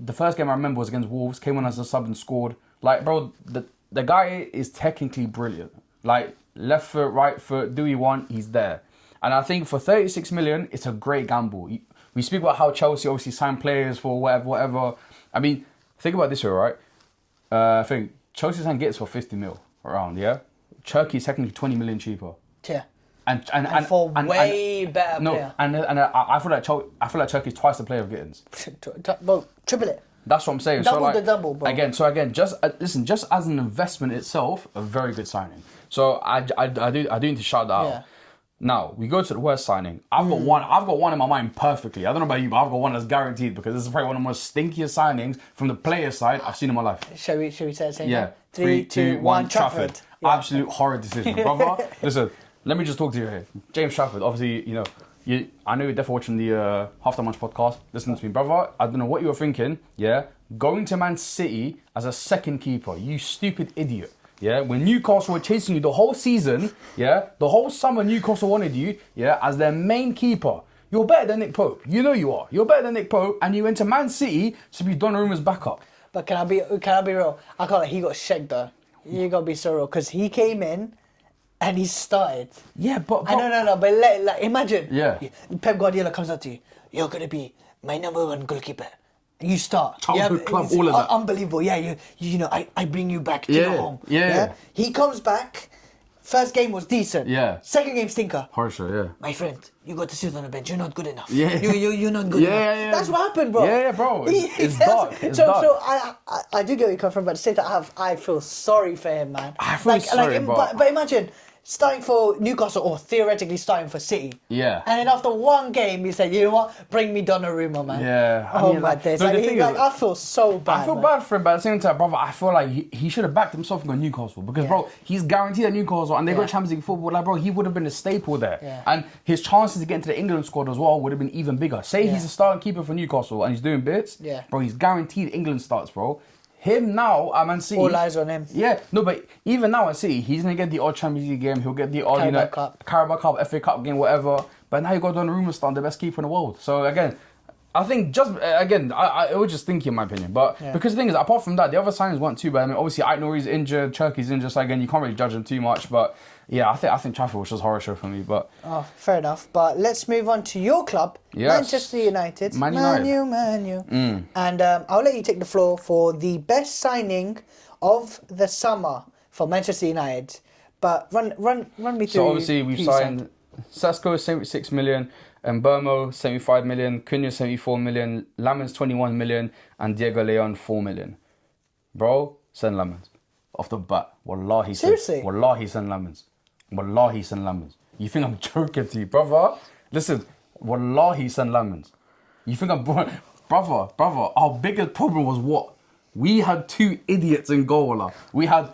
the first game I remember was against Wolves. Came on as a sub and scored. Like, bro, the guy is technically brilliant. Like, left foot, right foot, do what you want, he's there. And I think for 36 million, it's a great gamble. We speak about how Chelsea obviously signed players for whatever. I mean, think about this, right? I think Chelsea signed Gitz for 50 mil around, yeah? Turkey's technically 20 million cheaper. Yeah. And for way better player. And I feel like Turkey's twice the player of Gittins. Bro, triple it. That's what I'm saying. Double so like, the double, bro. Again, just as an investment itself, a very good signing. So I do need to shout that out. Yeah. Now we go to the worst signing. I've got one in my mind perfectly. I don't know about you, but I've got one that's guaranteed because this is probably one of the most stinkiest signings from the player side I've seen in my life. Shall we say it same? Yeah. 3, 2, 1, Trafford. Yeah. Absolute horror decision, brother. Listen, let me just talk to you here. James Trafford, obviously, I know you're definitely watching the Half Time Lunch podcast. Listen to me, brother. I don't know what you were thinking, going to Man City as a second keeper, you stupid idiot. Yeah, when Newcastle were chasing you the whole season, the whole summer Newcastle wanted you, as their main keeper. You're better than Nick Pope. You know you are. You're better than Nick Pope, and you went to Man City to be Donnarumma's backup. But can I be real? I can't. He got shagged though. You gotta be so real because he came in and he started. Yeah, but No. But like imagine. Yeah. Pep Guardiola comes up to you. You're gonna be my number 1 goalkeeper. You start. Childhood club, all of that. Unbelievable. Yeah, I bring you back to your home. Yeah. He comes back. First game was decent. Yeah. Second game stinker. harsher, yeah. My friend, you got to sit on the bench. You're not good enough. Yeah. You're not good enough. Yeah. That's what happened, bro. Yeah, bro. It's dark. It's dark. So I do get where you come from, but to say that I feel sorry for him, man. I feel sorry, but imagine starting for Newcastle or theoretically starting for City. Yeah. And then after one game, he said, you know what? Bring me Donnarumma, man. Yeah. Oh my days. no, the thing is, I feel so bad. I feel bad for him, but at the same time, brother, I feel like he should have backed himself and gone Newcastle because, bro, he's guaranteed at Newcastle and they got Champions League football. Like, bro, he would have been a staple there, and his chances to get into the England squad as well would have been even bigger. Say he's a starting keeper for Newcastle and he's doing bits, bro. He's guaranteed England starts, bro. Him now, Man City. All eyes on him. Yeah, no, but even now at City, he's gonna get the odd Champions League game. He'll get the odd, Carabao Cup, FA Cup game, whatever. But now you got Donnarumma starting, the best keeper in the world. So again, I think I was just thinking in my opinion. But because the thing is, apart from that, the other signings weren't too bad. I mean, obviously, Aitnouri's injured, Cherky's injured. So again, you can't really judge him too much. But yeah, I think Trafford was just a horror show for me. But fair enough. But let's move on to your club, Manchester United. Man U. And I'll let you take the floor for the best signing of the summer for Manchester United. But run me through. So obviously we've signed Sesko 76 million, and Burmo 75 million, Cunha 74 million, Lamens 21 million, and Diego Leon 4 million. Bro, send Lamens off the bat. Wallahi, seriously? Wallahi, send Lamens. Wallahi, send Lamens. You think I'm joking to you, brother? Listen, Wallahi, send Lamens. You think I'm brother? Our biggest problem was what? We had two idiots in goal. We had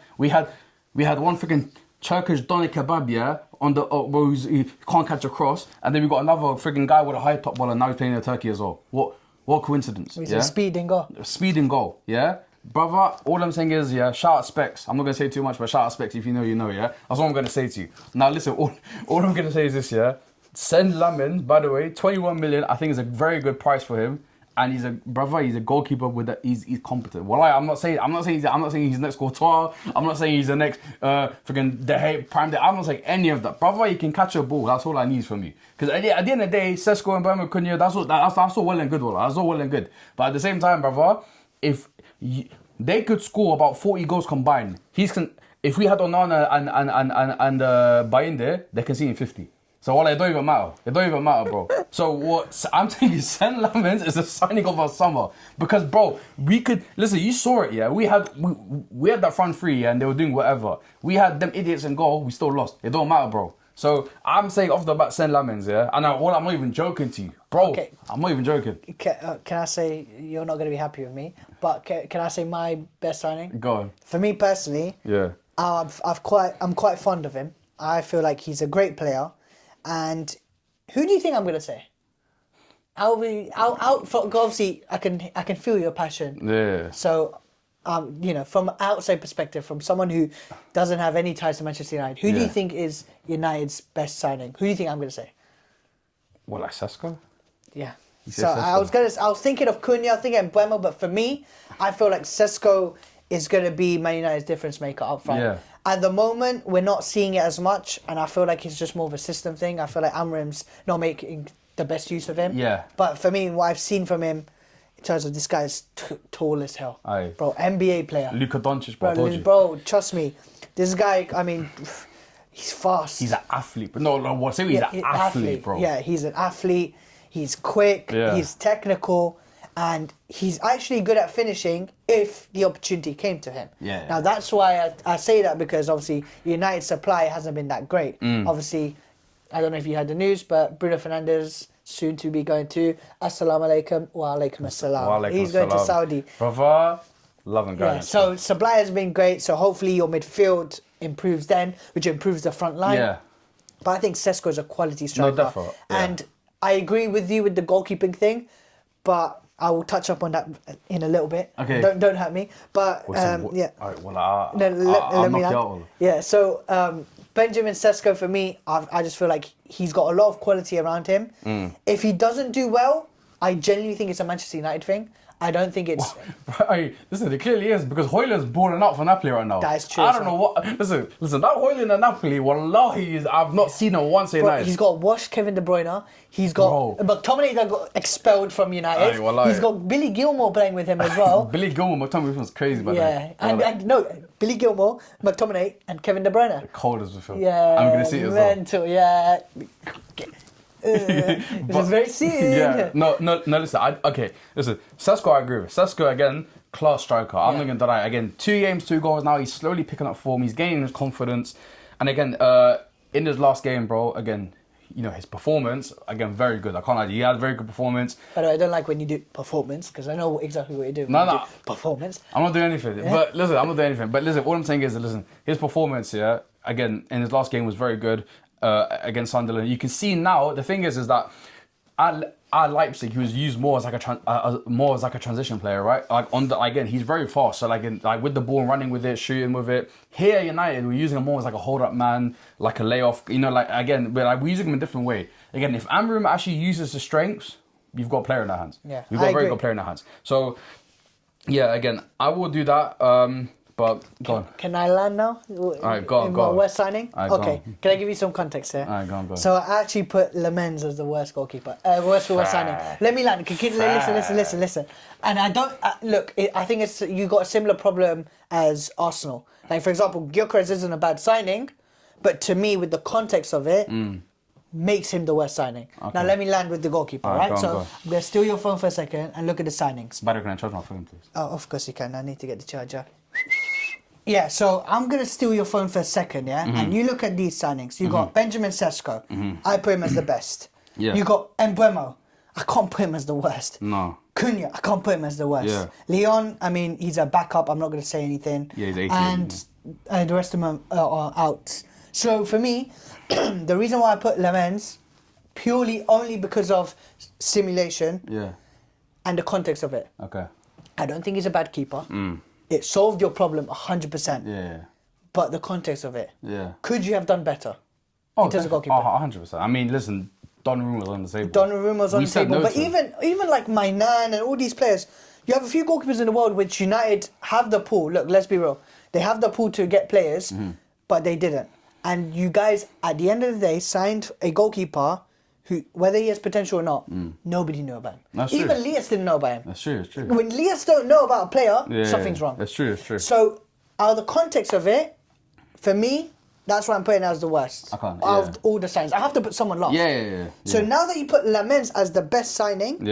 one freaking Turkish Donny Kebab, on the who can't catch a cross, and then we got another freaking guy with a high top ball, and now he's playing in Turkey as well. What coincidence? He's a speeding goal. Speeding goal, yeah. Brother, all I'm saying is, shout out Specs. I'm not gonna say too much, but shout out Specs. If you know, you know, That's what I'm gonna say to you. Now listen, all I'm gonna say is this, Send Lamens, by the way, 21 million. I think is a very good price for him. And he's a goalkeeper with that. He's competent. Well, I'm not saying he's next Courtois. I'm not saying he's the next freaking De Gea, Prime Day. I'm not saying any of that. Brother, he can catch a ball. That's all I need from you. Because at the end of the day, Sesko and Burma Cunha, that's all well and good. That's all well and good. But at the same time, brother, they could score about 40 goals combined. If we had Onana and Bayinde, they can see in 50. So it don't even matter. It don't even matter, bro. So what I'm telling you, Send Lamens is the signing of our summer. Because, bro, we could listen. You saw it, We had that front three, and they were doing whatever. We had them idiots in goal. We still lost. It don't matter, bro. So I'm saying off the bat, Send Lamens, And I'm not even joking to you, bro. Okay. I'm not even joking. Can I say you're not going to be happy with me? But can I say my best signing? Go on. For me personally, I'm quite fond of him. I feel like he's a great player. And who do you think I'm gonna say? Obviously, I can feel your passion. Yeah. So, from outside perspective, from someone who doesn't have any ties to Manchester United, who do you think is United's best signing? Who do you think I'm gonna say? Well, like Sesko. Yeah. So I was thinking of Cunha, I was thinking of Buemo, but for me, I feel like Sesko is gonna be Man United's difference maker up front. Yeah. At the moment, we're not seeing it as much, and I feel like it's just more of a system thing. I feel like Amrim's not making the best use of him. Yeah. But for me, what I've seen from him, in terms of this guy is tall as hell. Aye. Bro, NBA player. Luka Doncic, bro. Bro, trust me. This guy, I mean, he's fast. He's an athlete. But no, what? Say he's an athlete, bro. Yeah, he's an athlete. He's quick. Yeah. He's technical. And he's actually good at finishing if the opportunity came to him. Yeah. Now, that's why I say that, because obviously United's supply hasn't been that great. Obviously, I don't know if you had the news, but Bruno Fernandes soon to be going to Assalamu alaikum wa alaikum assalam. He's going to Saudi. Brother, love and guidance. So supply has been great. So hopefully your midfield improves then, which improves the front line. Yeah. But I think Sesko is a quality striker. No, definitely. Yeah. And I agree with you with the goalkeeping thing, but I will touch up on that in a little bit. Okay. Don't hurt me. But yeah. All right, well, let me knock you out. Yeah. So Benjamin Sesko, for me, I just feel like he's got a lot of quality around him. If he doesn't do well, I genuinely think it's a Manchester United thing. I don't think it's... Hey, listen, it clearly is, because Hoyland's balling out for Napoli right now. That is true. I don't know what... Listen, that Hoyland and Napoli, wallahi, I've not seen him once in United. He's got washed Kevin De Bruyne. He's got McTominay that got expelled from United. Aye, he's got Billy Gilmore playing with him as well. Billy Gilmore, McTominay was crazy, by yeah, and no, Billy Gilmore, McTominay, and Kevin De Bruyne. Cold as a film. Yeah, I'm going to see it as mental, yeah. It was very soon. Yeah, no, listen, listen, Sesko, I agree with. Sesko, again, class striker. I'm not going to deny it. Again, 2 games, 2 goals now. He's slowly picking up form. He's gaining his confidence. And again, in his last game, bro, again, his performance, again, very good. I can't lie, he had a very good performance. By the way, I don't like when you do performance because I know exactly what you do. No. Do performance. I'm not doing anything. Yeah. But listen, I'm not doing anything. But listen, all I'm saying is, listen, his performance, again, in his last game was very good against Sunderland. You can see now, the thing is that at Leipzig, he was used more as like a transition player, right? Like again, he's very fast. So like with the ball, running with it, shooting with it. Here at United, we're using him more as like a hold-up man, like a layoff. Again, we're using him in a different way. Again, if Amram actually uses his strengths, you've got a player in our hands. Yeah, we've got a very good player in our hands. So yeah, again, I will do that. But go on. Can I land now? Alright, go on. Worst signing? Alright, okay. Can I give you some context here? Alright, go on. So I actually put Lamens as the worst goalkeeper. Worst signing. Let me land. Listen. And I don't look. I think it's you got a similar problem as Arsenal. Like for example, Gyökeres isn't a bad signing, but to me, with the context of it, makes him the worst signing. Okay. Now let me land with the goalkeeper. Right. So I'm gonna steal your phone for a second and look at the signings. Can I charge my phone, please? Oh, of course you can. I need to get the charger. Yeah, so I'm going to steal your phone for a second, yeah? Mm-hmm. And you look at these signings. You got Benjamin Sesko. Mm-hmm. I put him as the best. Yeah. You got Mbeumo. I can't put him as the worst. No. Cunha. I can't put him as the worst. Yeah. Leon, I mean, he's a backup. I'm not going to say anything. Yeah, he's 18. And the rest of them are out. So for me, the reason why I put Lamens, purely only because of simulation and the context of it. Okay. I don't think he's a bad keeper. It solved your problem 100%. Yeah. But the context of it. Yeah. Could you have done better? In terms of goalkeeper? 100%. I mean, listen, Donnarumma was on the table. Donnarumma was on the table. But even like Mainan and all these players, you have a few goalkeepers in the world which United have the pool. Look, let's be real. They have the pool to get players, but they didn't. And you guys, at the end of the day, signed a goalkeeper who, whether he has potential or not, nobody knew about him. That's Even true. Lias didn't know about him. That's true, it's true. When Lias don't know about a player, something's wrong. That's true, it's true. So, out of the context of it, for me, that's why I'm putting as the worst. I can't, out of all the signings. I have to put someone last. Yeah. So now that you put Lamens as the best signing,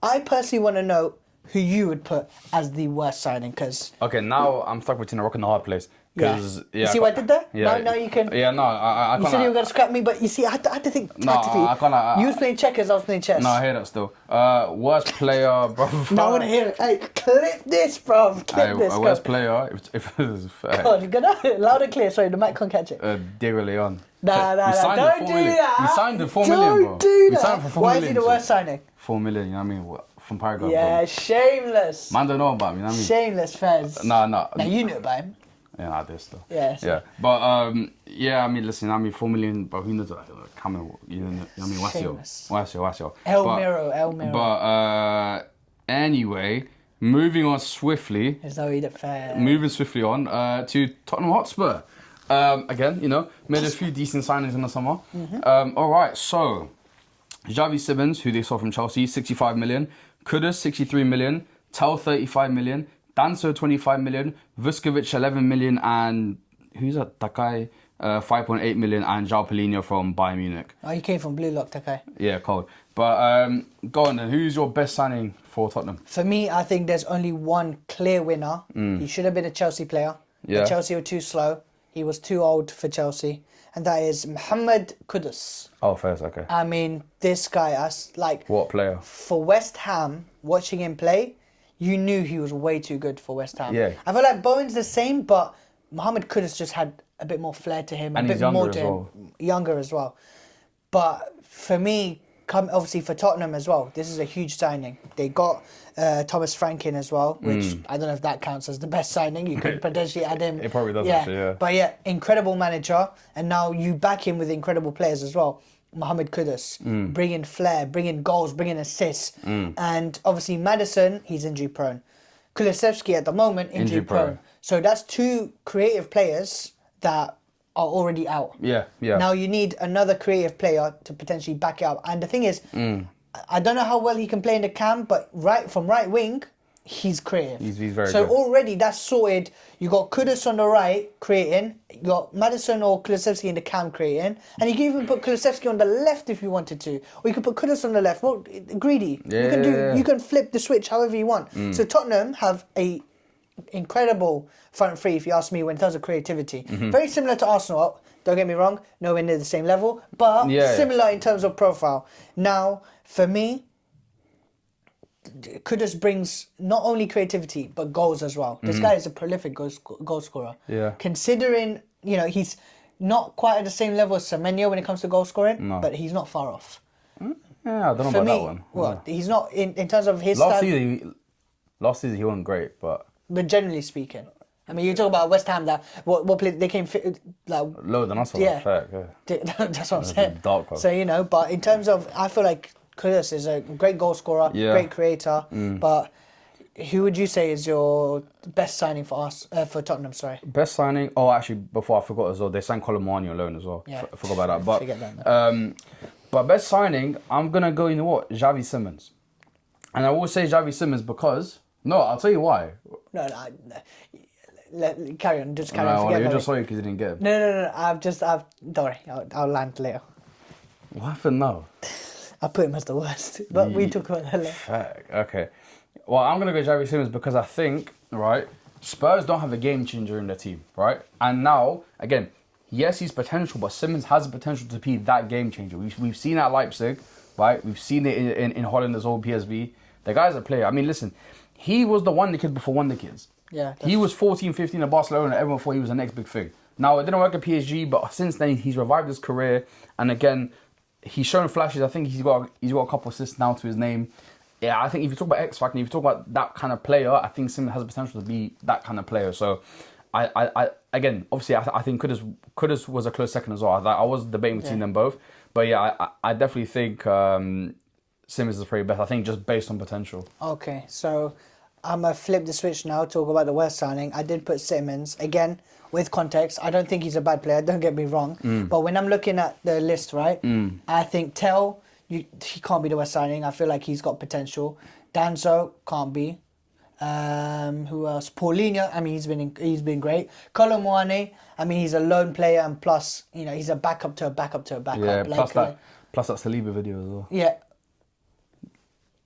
I personally want to know who you would put as the worst signing, because... Okay, now I'm stuck between a rock and a hard place. You see what I did there? Yeah. Now you can... Yeah, no, I can't... You said you were going to scrap me, but you see, I had to think tactically. No, I can't... You was playing checkers, I was playing chess. No, I hear that still. Worst player, bro. No, I want to hear it. Hey, clip this, bro. Clip this. Worst player, if it was... God, you're going to... Loud and clear, sorry, the mic can't catch it. Diego Leon. Nah, don't do that. We signed him 4 million, bro. Don't do that. We signed him for 4 Why million. is he the worst signing? 4 million, you know what I mean? From Paraguay, yeah, bro. shameless. Man don't know about me, you know what I mean? Shameless, Fez. No. Now you knew about him. Yeah, I did still. Yes. Yeah. But, I mean, listen, 4 million, but who knows, Camel, you know what I mean? Wasio. El Miro. But, anyway, moving on swiftly. Is that what you did fair? Moving swiftly on to Tottenham Hotspur. Again, made a few decent signings in the summer. All right, so Xavi Simons, who they saw from Chelsea, 65 million. Kudus, 63 million. Tel, 35 million. Danso, 25 million. Vuskovic, 11 million. And who's that? Takai, 5.8 million. And João Paulinho from Bayern Munich. Oh, you came from Blue Lock, Takai. Yeah, cold. But go on then. Who's your best signing for Tottenham? For me, I think there's only one clear winner. He should have been a Chelsea player. Yeah. But Chelsea were too slow. He was too old for Chelsea. And that is Mohamed Kudus. Oh, first, okay. I mean, this guy, what player? For West Ham, watching him play, you knew he was way too good for West Ham. Yeah. I feel like Bowen's the same, but Mohamed Kudus just had a bit more flair to him. And a he's bit more younger to as him. well. Younger as well. But for me, obviously for Tottenham as well, this is a huge signing. They got Thomas Frank in as well, which I don't know if that counts as the best signing. You could potentially add him. It probably does, actually, yeah. But yeah, incredible manager. And now you back him with incredible players as well. Mohamed Kudus, bringing flair, bringing goals, bringing assists. And obviously Maddison, he's injury prone. Kulusevski at the moment, injury prone. So that's two creative players that are already out. Yeah. Now you need another creative player to potentially back it up. And the thing is, I don't know how well he can play in the cam, but from right wing, he's creative. He's very so good. Already that's sorted. You got Kudus on the right creating. You got Maddison or Kulusevski in the cam creating, and you can even put Kulusevski on the left if you wanted to, or you could put Kudus on the left. Well, greedy. Yeah. You can flip the switch however you want. So Tottenham have a incredible front three, if you ask me, when it comes to creativity. Very similar to Arsenal. don't get me wrong, nowhere near the same level, but similar in terms of profile. Now, for me, Kudus brings not only creativity but goals as well. This guy is a prolific goal scorer. Yeah. Considering, you know, he's not quite at the same level as Semenyo when it comes to goal scoring, but he's not far off. Yeah, I don't know For about me, that one. well, he's not in terms of his Last style, season he wasn't great, but generally speaking. I mean, you talk about West Ham that what play they came like lower than us. Yeah. Fair, That's what I'm saying. dark one. So you know, but in terms of, I feel like Kudus is a great goal scorer, great creator. But who would you say is your best signing for us for Tottenham? Sorry. Best signing. Oh, actually, before I forgot as well, they signed Colomani on loan as well. Yeah. I forgot about that. But Forget that, but best signing, I'm gonna go. You know what? Xavi Simons, and I will say Xavi Simons because I'll tell you why. No, carry on. Just carry on. Well, you're just sorry because you didn't get him. No. Don't worry. I'll land later. What happened now? I put him as the worst, but we talk about that later. Fuck. Okay. Well, I'm gonna go Xavi Simons because I think Spurs don't have a game changer in the team, right? And now again, yes, he's potential, but Simmons has the potential to be that game changer. We've seen at Leipzig, right? We've seen it in Holland as well, PSV. The guy's a player. I mean, listen, he was the wonder kid before wonder kids. Yeah. He was 14, 15 at Barcelona. Everyone thought he was the next big thing. Now, it didn't work at PSG, but since then, he's revived his career. And again, he's shown flashes. I think he's got a couple assists now to his name. Yeah, I think if you talk about X Factor, if you talk about that kind of player, I think Simmons has the potential to be that kind of player. So, I again, obviously, I think Kudus was a close second as well. I was debating between them both. But yeah, I definitely think Simmons is probably best. I think just based on potential. Okay, so I'm going to flip the switch now, talk about the worst signing. I did put Simmons, again, with context. I don't think he's a bad player, don't get me wrong. But when I'm looking at the list, right, I think he can't be the worst signing. I feel like he's got potential. Danzo can't be. Who else? Paulinho, I mean, he's been great. Colomani, I mean, he's a lone player and plus, you know, he's a backup to a backup to a backup. Yeah, plus that Saliba video as well. Yeah.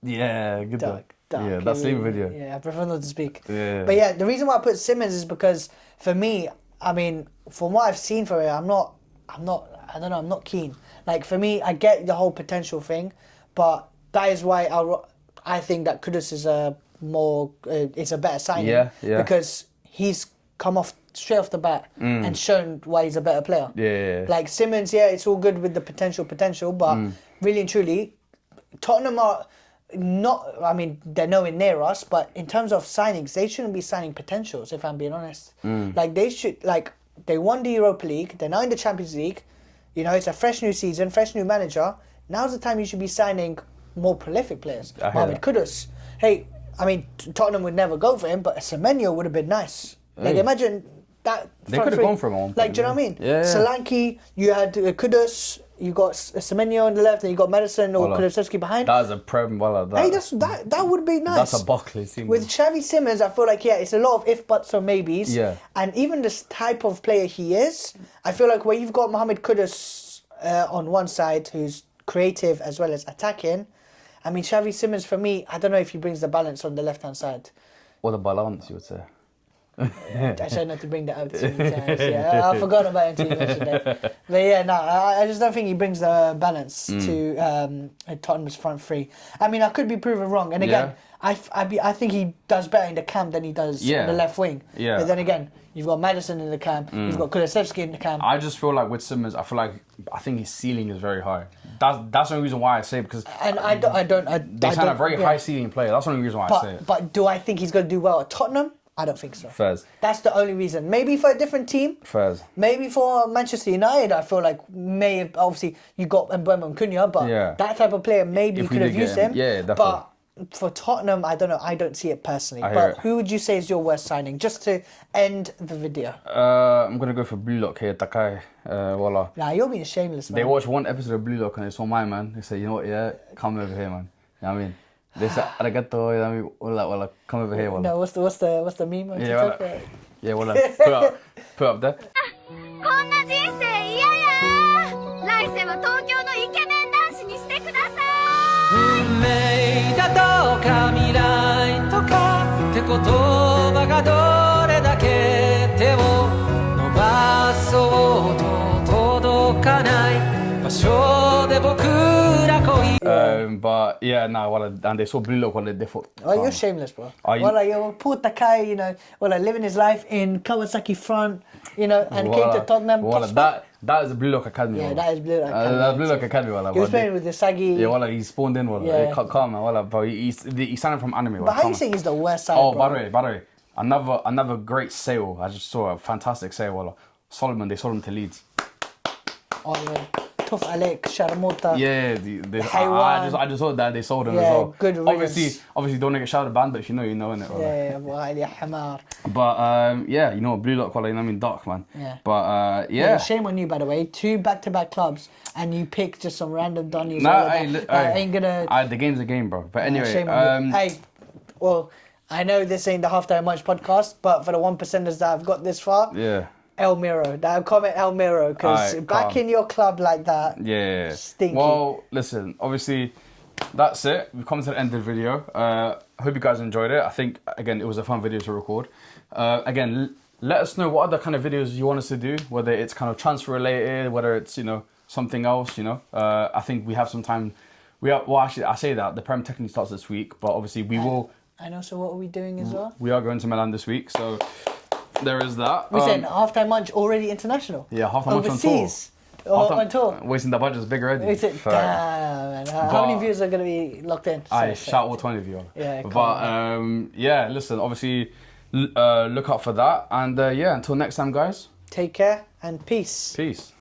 Yeah, good Dark. Yeah, that's Saliba video. Yeah, I prefer not to speak. Yeah. But yeah, the reason why I put Simmons is because for me, I mean, from what I've seen for it, I'm not keen. Like for me, I get the whole potential thing, but that is why I think that Kudus is it's a better signing. Yeah. Because he's come off straight off the bat and shown why he's a better player. Yeah. Like Simmons, yeah, it's all good with the potential, but really and truly, Tottenham are not, I mean, they're nowhere near us, but in terms of signings, they shouldn't be signing potentials, if I'm being honest. Like, they won the Europa League, they're now in the Champions League, you know, it's a fresh new season, fresh new manager. Now's the time you should be signing more prolific players. Mohamed Kudus. Hey, I mean, Tottenham would never go for him, but a Semenyo would have been nice. Like, imagine that. They could have gone for him at one point. Like, do you know what I mean? Yeah. Solanke, you had Kudus, you got Semenyo on the left, and you got Madison or Kulusevski behind. That's a Prem. Hey, that would be nice. That's a Buckley team. With Xavi Simons, I feel like, yeah, it's a lot of if, buts, or maybes. Yeah. And even this type of player he is, I feel like where you've got Mohamed Kudus on one side, who's creative as well as attacking, I mean, Xavi Simons, for me, I don't know if he brings the balance on the left-hand side. Or the balance, you would say. I tried not to bring that up too many times. Yeah, I forgot about it until you mentioned it. But yeah, no, I just don't think he brings the balance to Tottenham's front three. I mean, I could be proven wrong. And again, I think he does better in the camp than he does on the left wing. Yeah. But then again, you've got Madison in the camp, you've got Kulusevski in the camp. I just feel like with Simmons, I think his ceiling is very high. That's the only reason why I say it, because they sign a very high ceiling player. That's the only reason why I say it. But do I think he's going to do well at Tottenham? I don't think so. Fairs. That's the only reason. Maybe for a different team. Fairs. Maybe for Manchester United, I feel like obviously you got Mbeumo and Cunha, but that type of player maybe you could have used him. Yeah, definitely. But for Tottenham, I don't know. I don't see it personally. But who would you say is your worst signing? Just to end the video. I'm gonna go for Blue Lock here, Takai. Voila. Nah, you're being shameless, man. They watched one episode of Blue Lock and they saw my man. They said, you know what? Yeah, come over here, man. You know what I mean? They said, arigato, you know what I mean? Wala, come over here, wala. No, what's the meme on TikTok? Yeah, wala. Put up there. こんな人生嫌や。来世は東京のイケメン男子にしてください。運命だとか未来とかって言葉がどれだけ手を伸ばそうとない場所で僕ら恋 But yeah, nah, and they saw Blue Lock on the default. Oh, you're shameless, bro. Are you- Well, you're poor Takai, you know, living his life in Kawasaki front, you know, and came to Tottenham. That is the Blue Lock Academy. Yeah, wallah. that is Blue Lock Academy. That's Blue Lock Academy. Wallah, He was but playing with the Sagi. Yeah, wallah, he spawned in. Wallah. Yeah. Calm, man. Wallah, bro. He signed from anime. But Wallah, how calm, you man. saying he's the worst side, Oh, bro? by the way, another great sale. I just saw a fantastic sale. Wallah. Solomon, they sold him to Leeds. Oh, yeah. Tough Alec, Sharamota. Yeah, I just saw that they sold him as Yeah, well. good riddance. Obviously, don't want to get shouted banned, but if you know, innit? Wallah. Yeah, Wali Hamar. But yeah, you know, Blue Lock, wallah, you know what I mean, dark, man. Yeah. But Yeah, shame on you, by the way. 2 back-to-back clubs, and you pick just some random Donnies. Nah, ain't gonna. The game's a game, bro. But anyway, Shame on you. Hey, well, I know this ain't the Halftime Munch podcast, but for the 1%ers that have got this far, yeah. El Miro. That comment El Miro, because Aight, back calm. in your club like that. Yeah. Stinky. Well, listen, obviously, that's it. We've come to the end of the video. Hope you guys enjoyed it. I think, again, it was a fun video to record. Again, let us know what other kind of videos you want us to do, whether it's kind of transfer related, whether it's, you know, something else, you know. I think we have some time. Well, actually, I say that. The Prem technically starts this week, but obviously we will... And also, what are we doing as well? We are going to Milan this week, so there is that. We said Halftime Munch already international. Yeah, Halftime Munch on tour. Overseas. On tour. Wasting the budget's big already. We said, damn, man. How many views are going to be locked in? Aye, shout all 20 of you. Yeah, but yeah, listen, obviously look out for that. And yeah, until next time, guys. Take care and peace. Peace.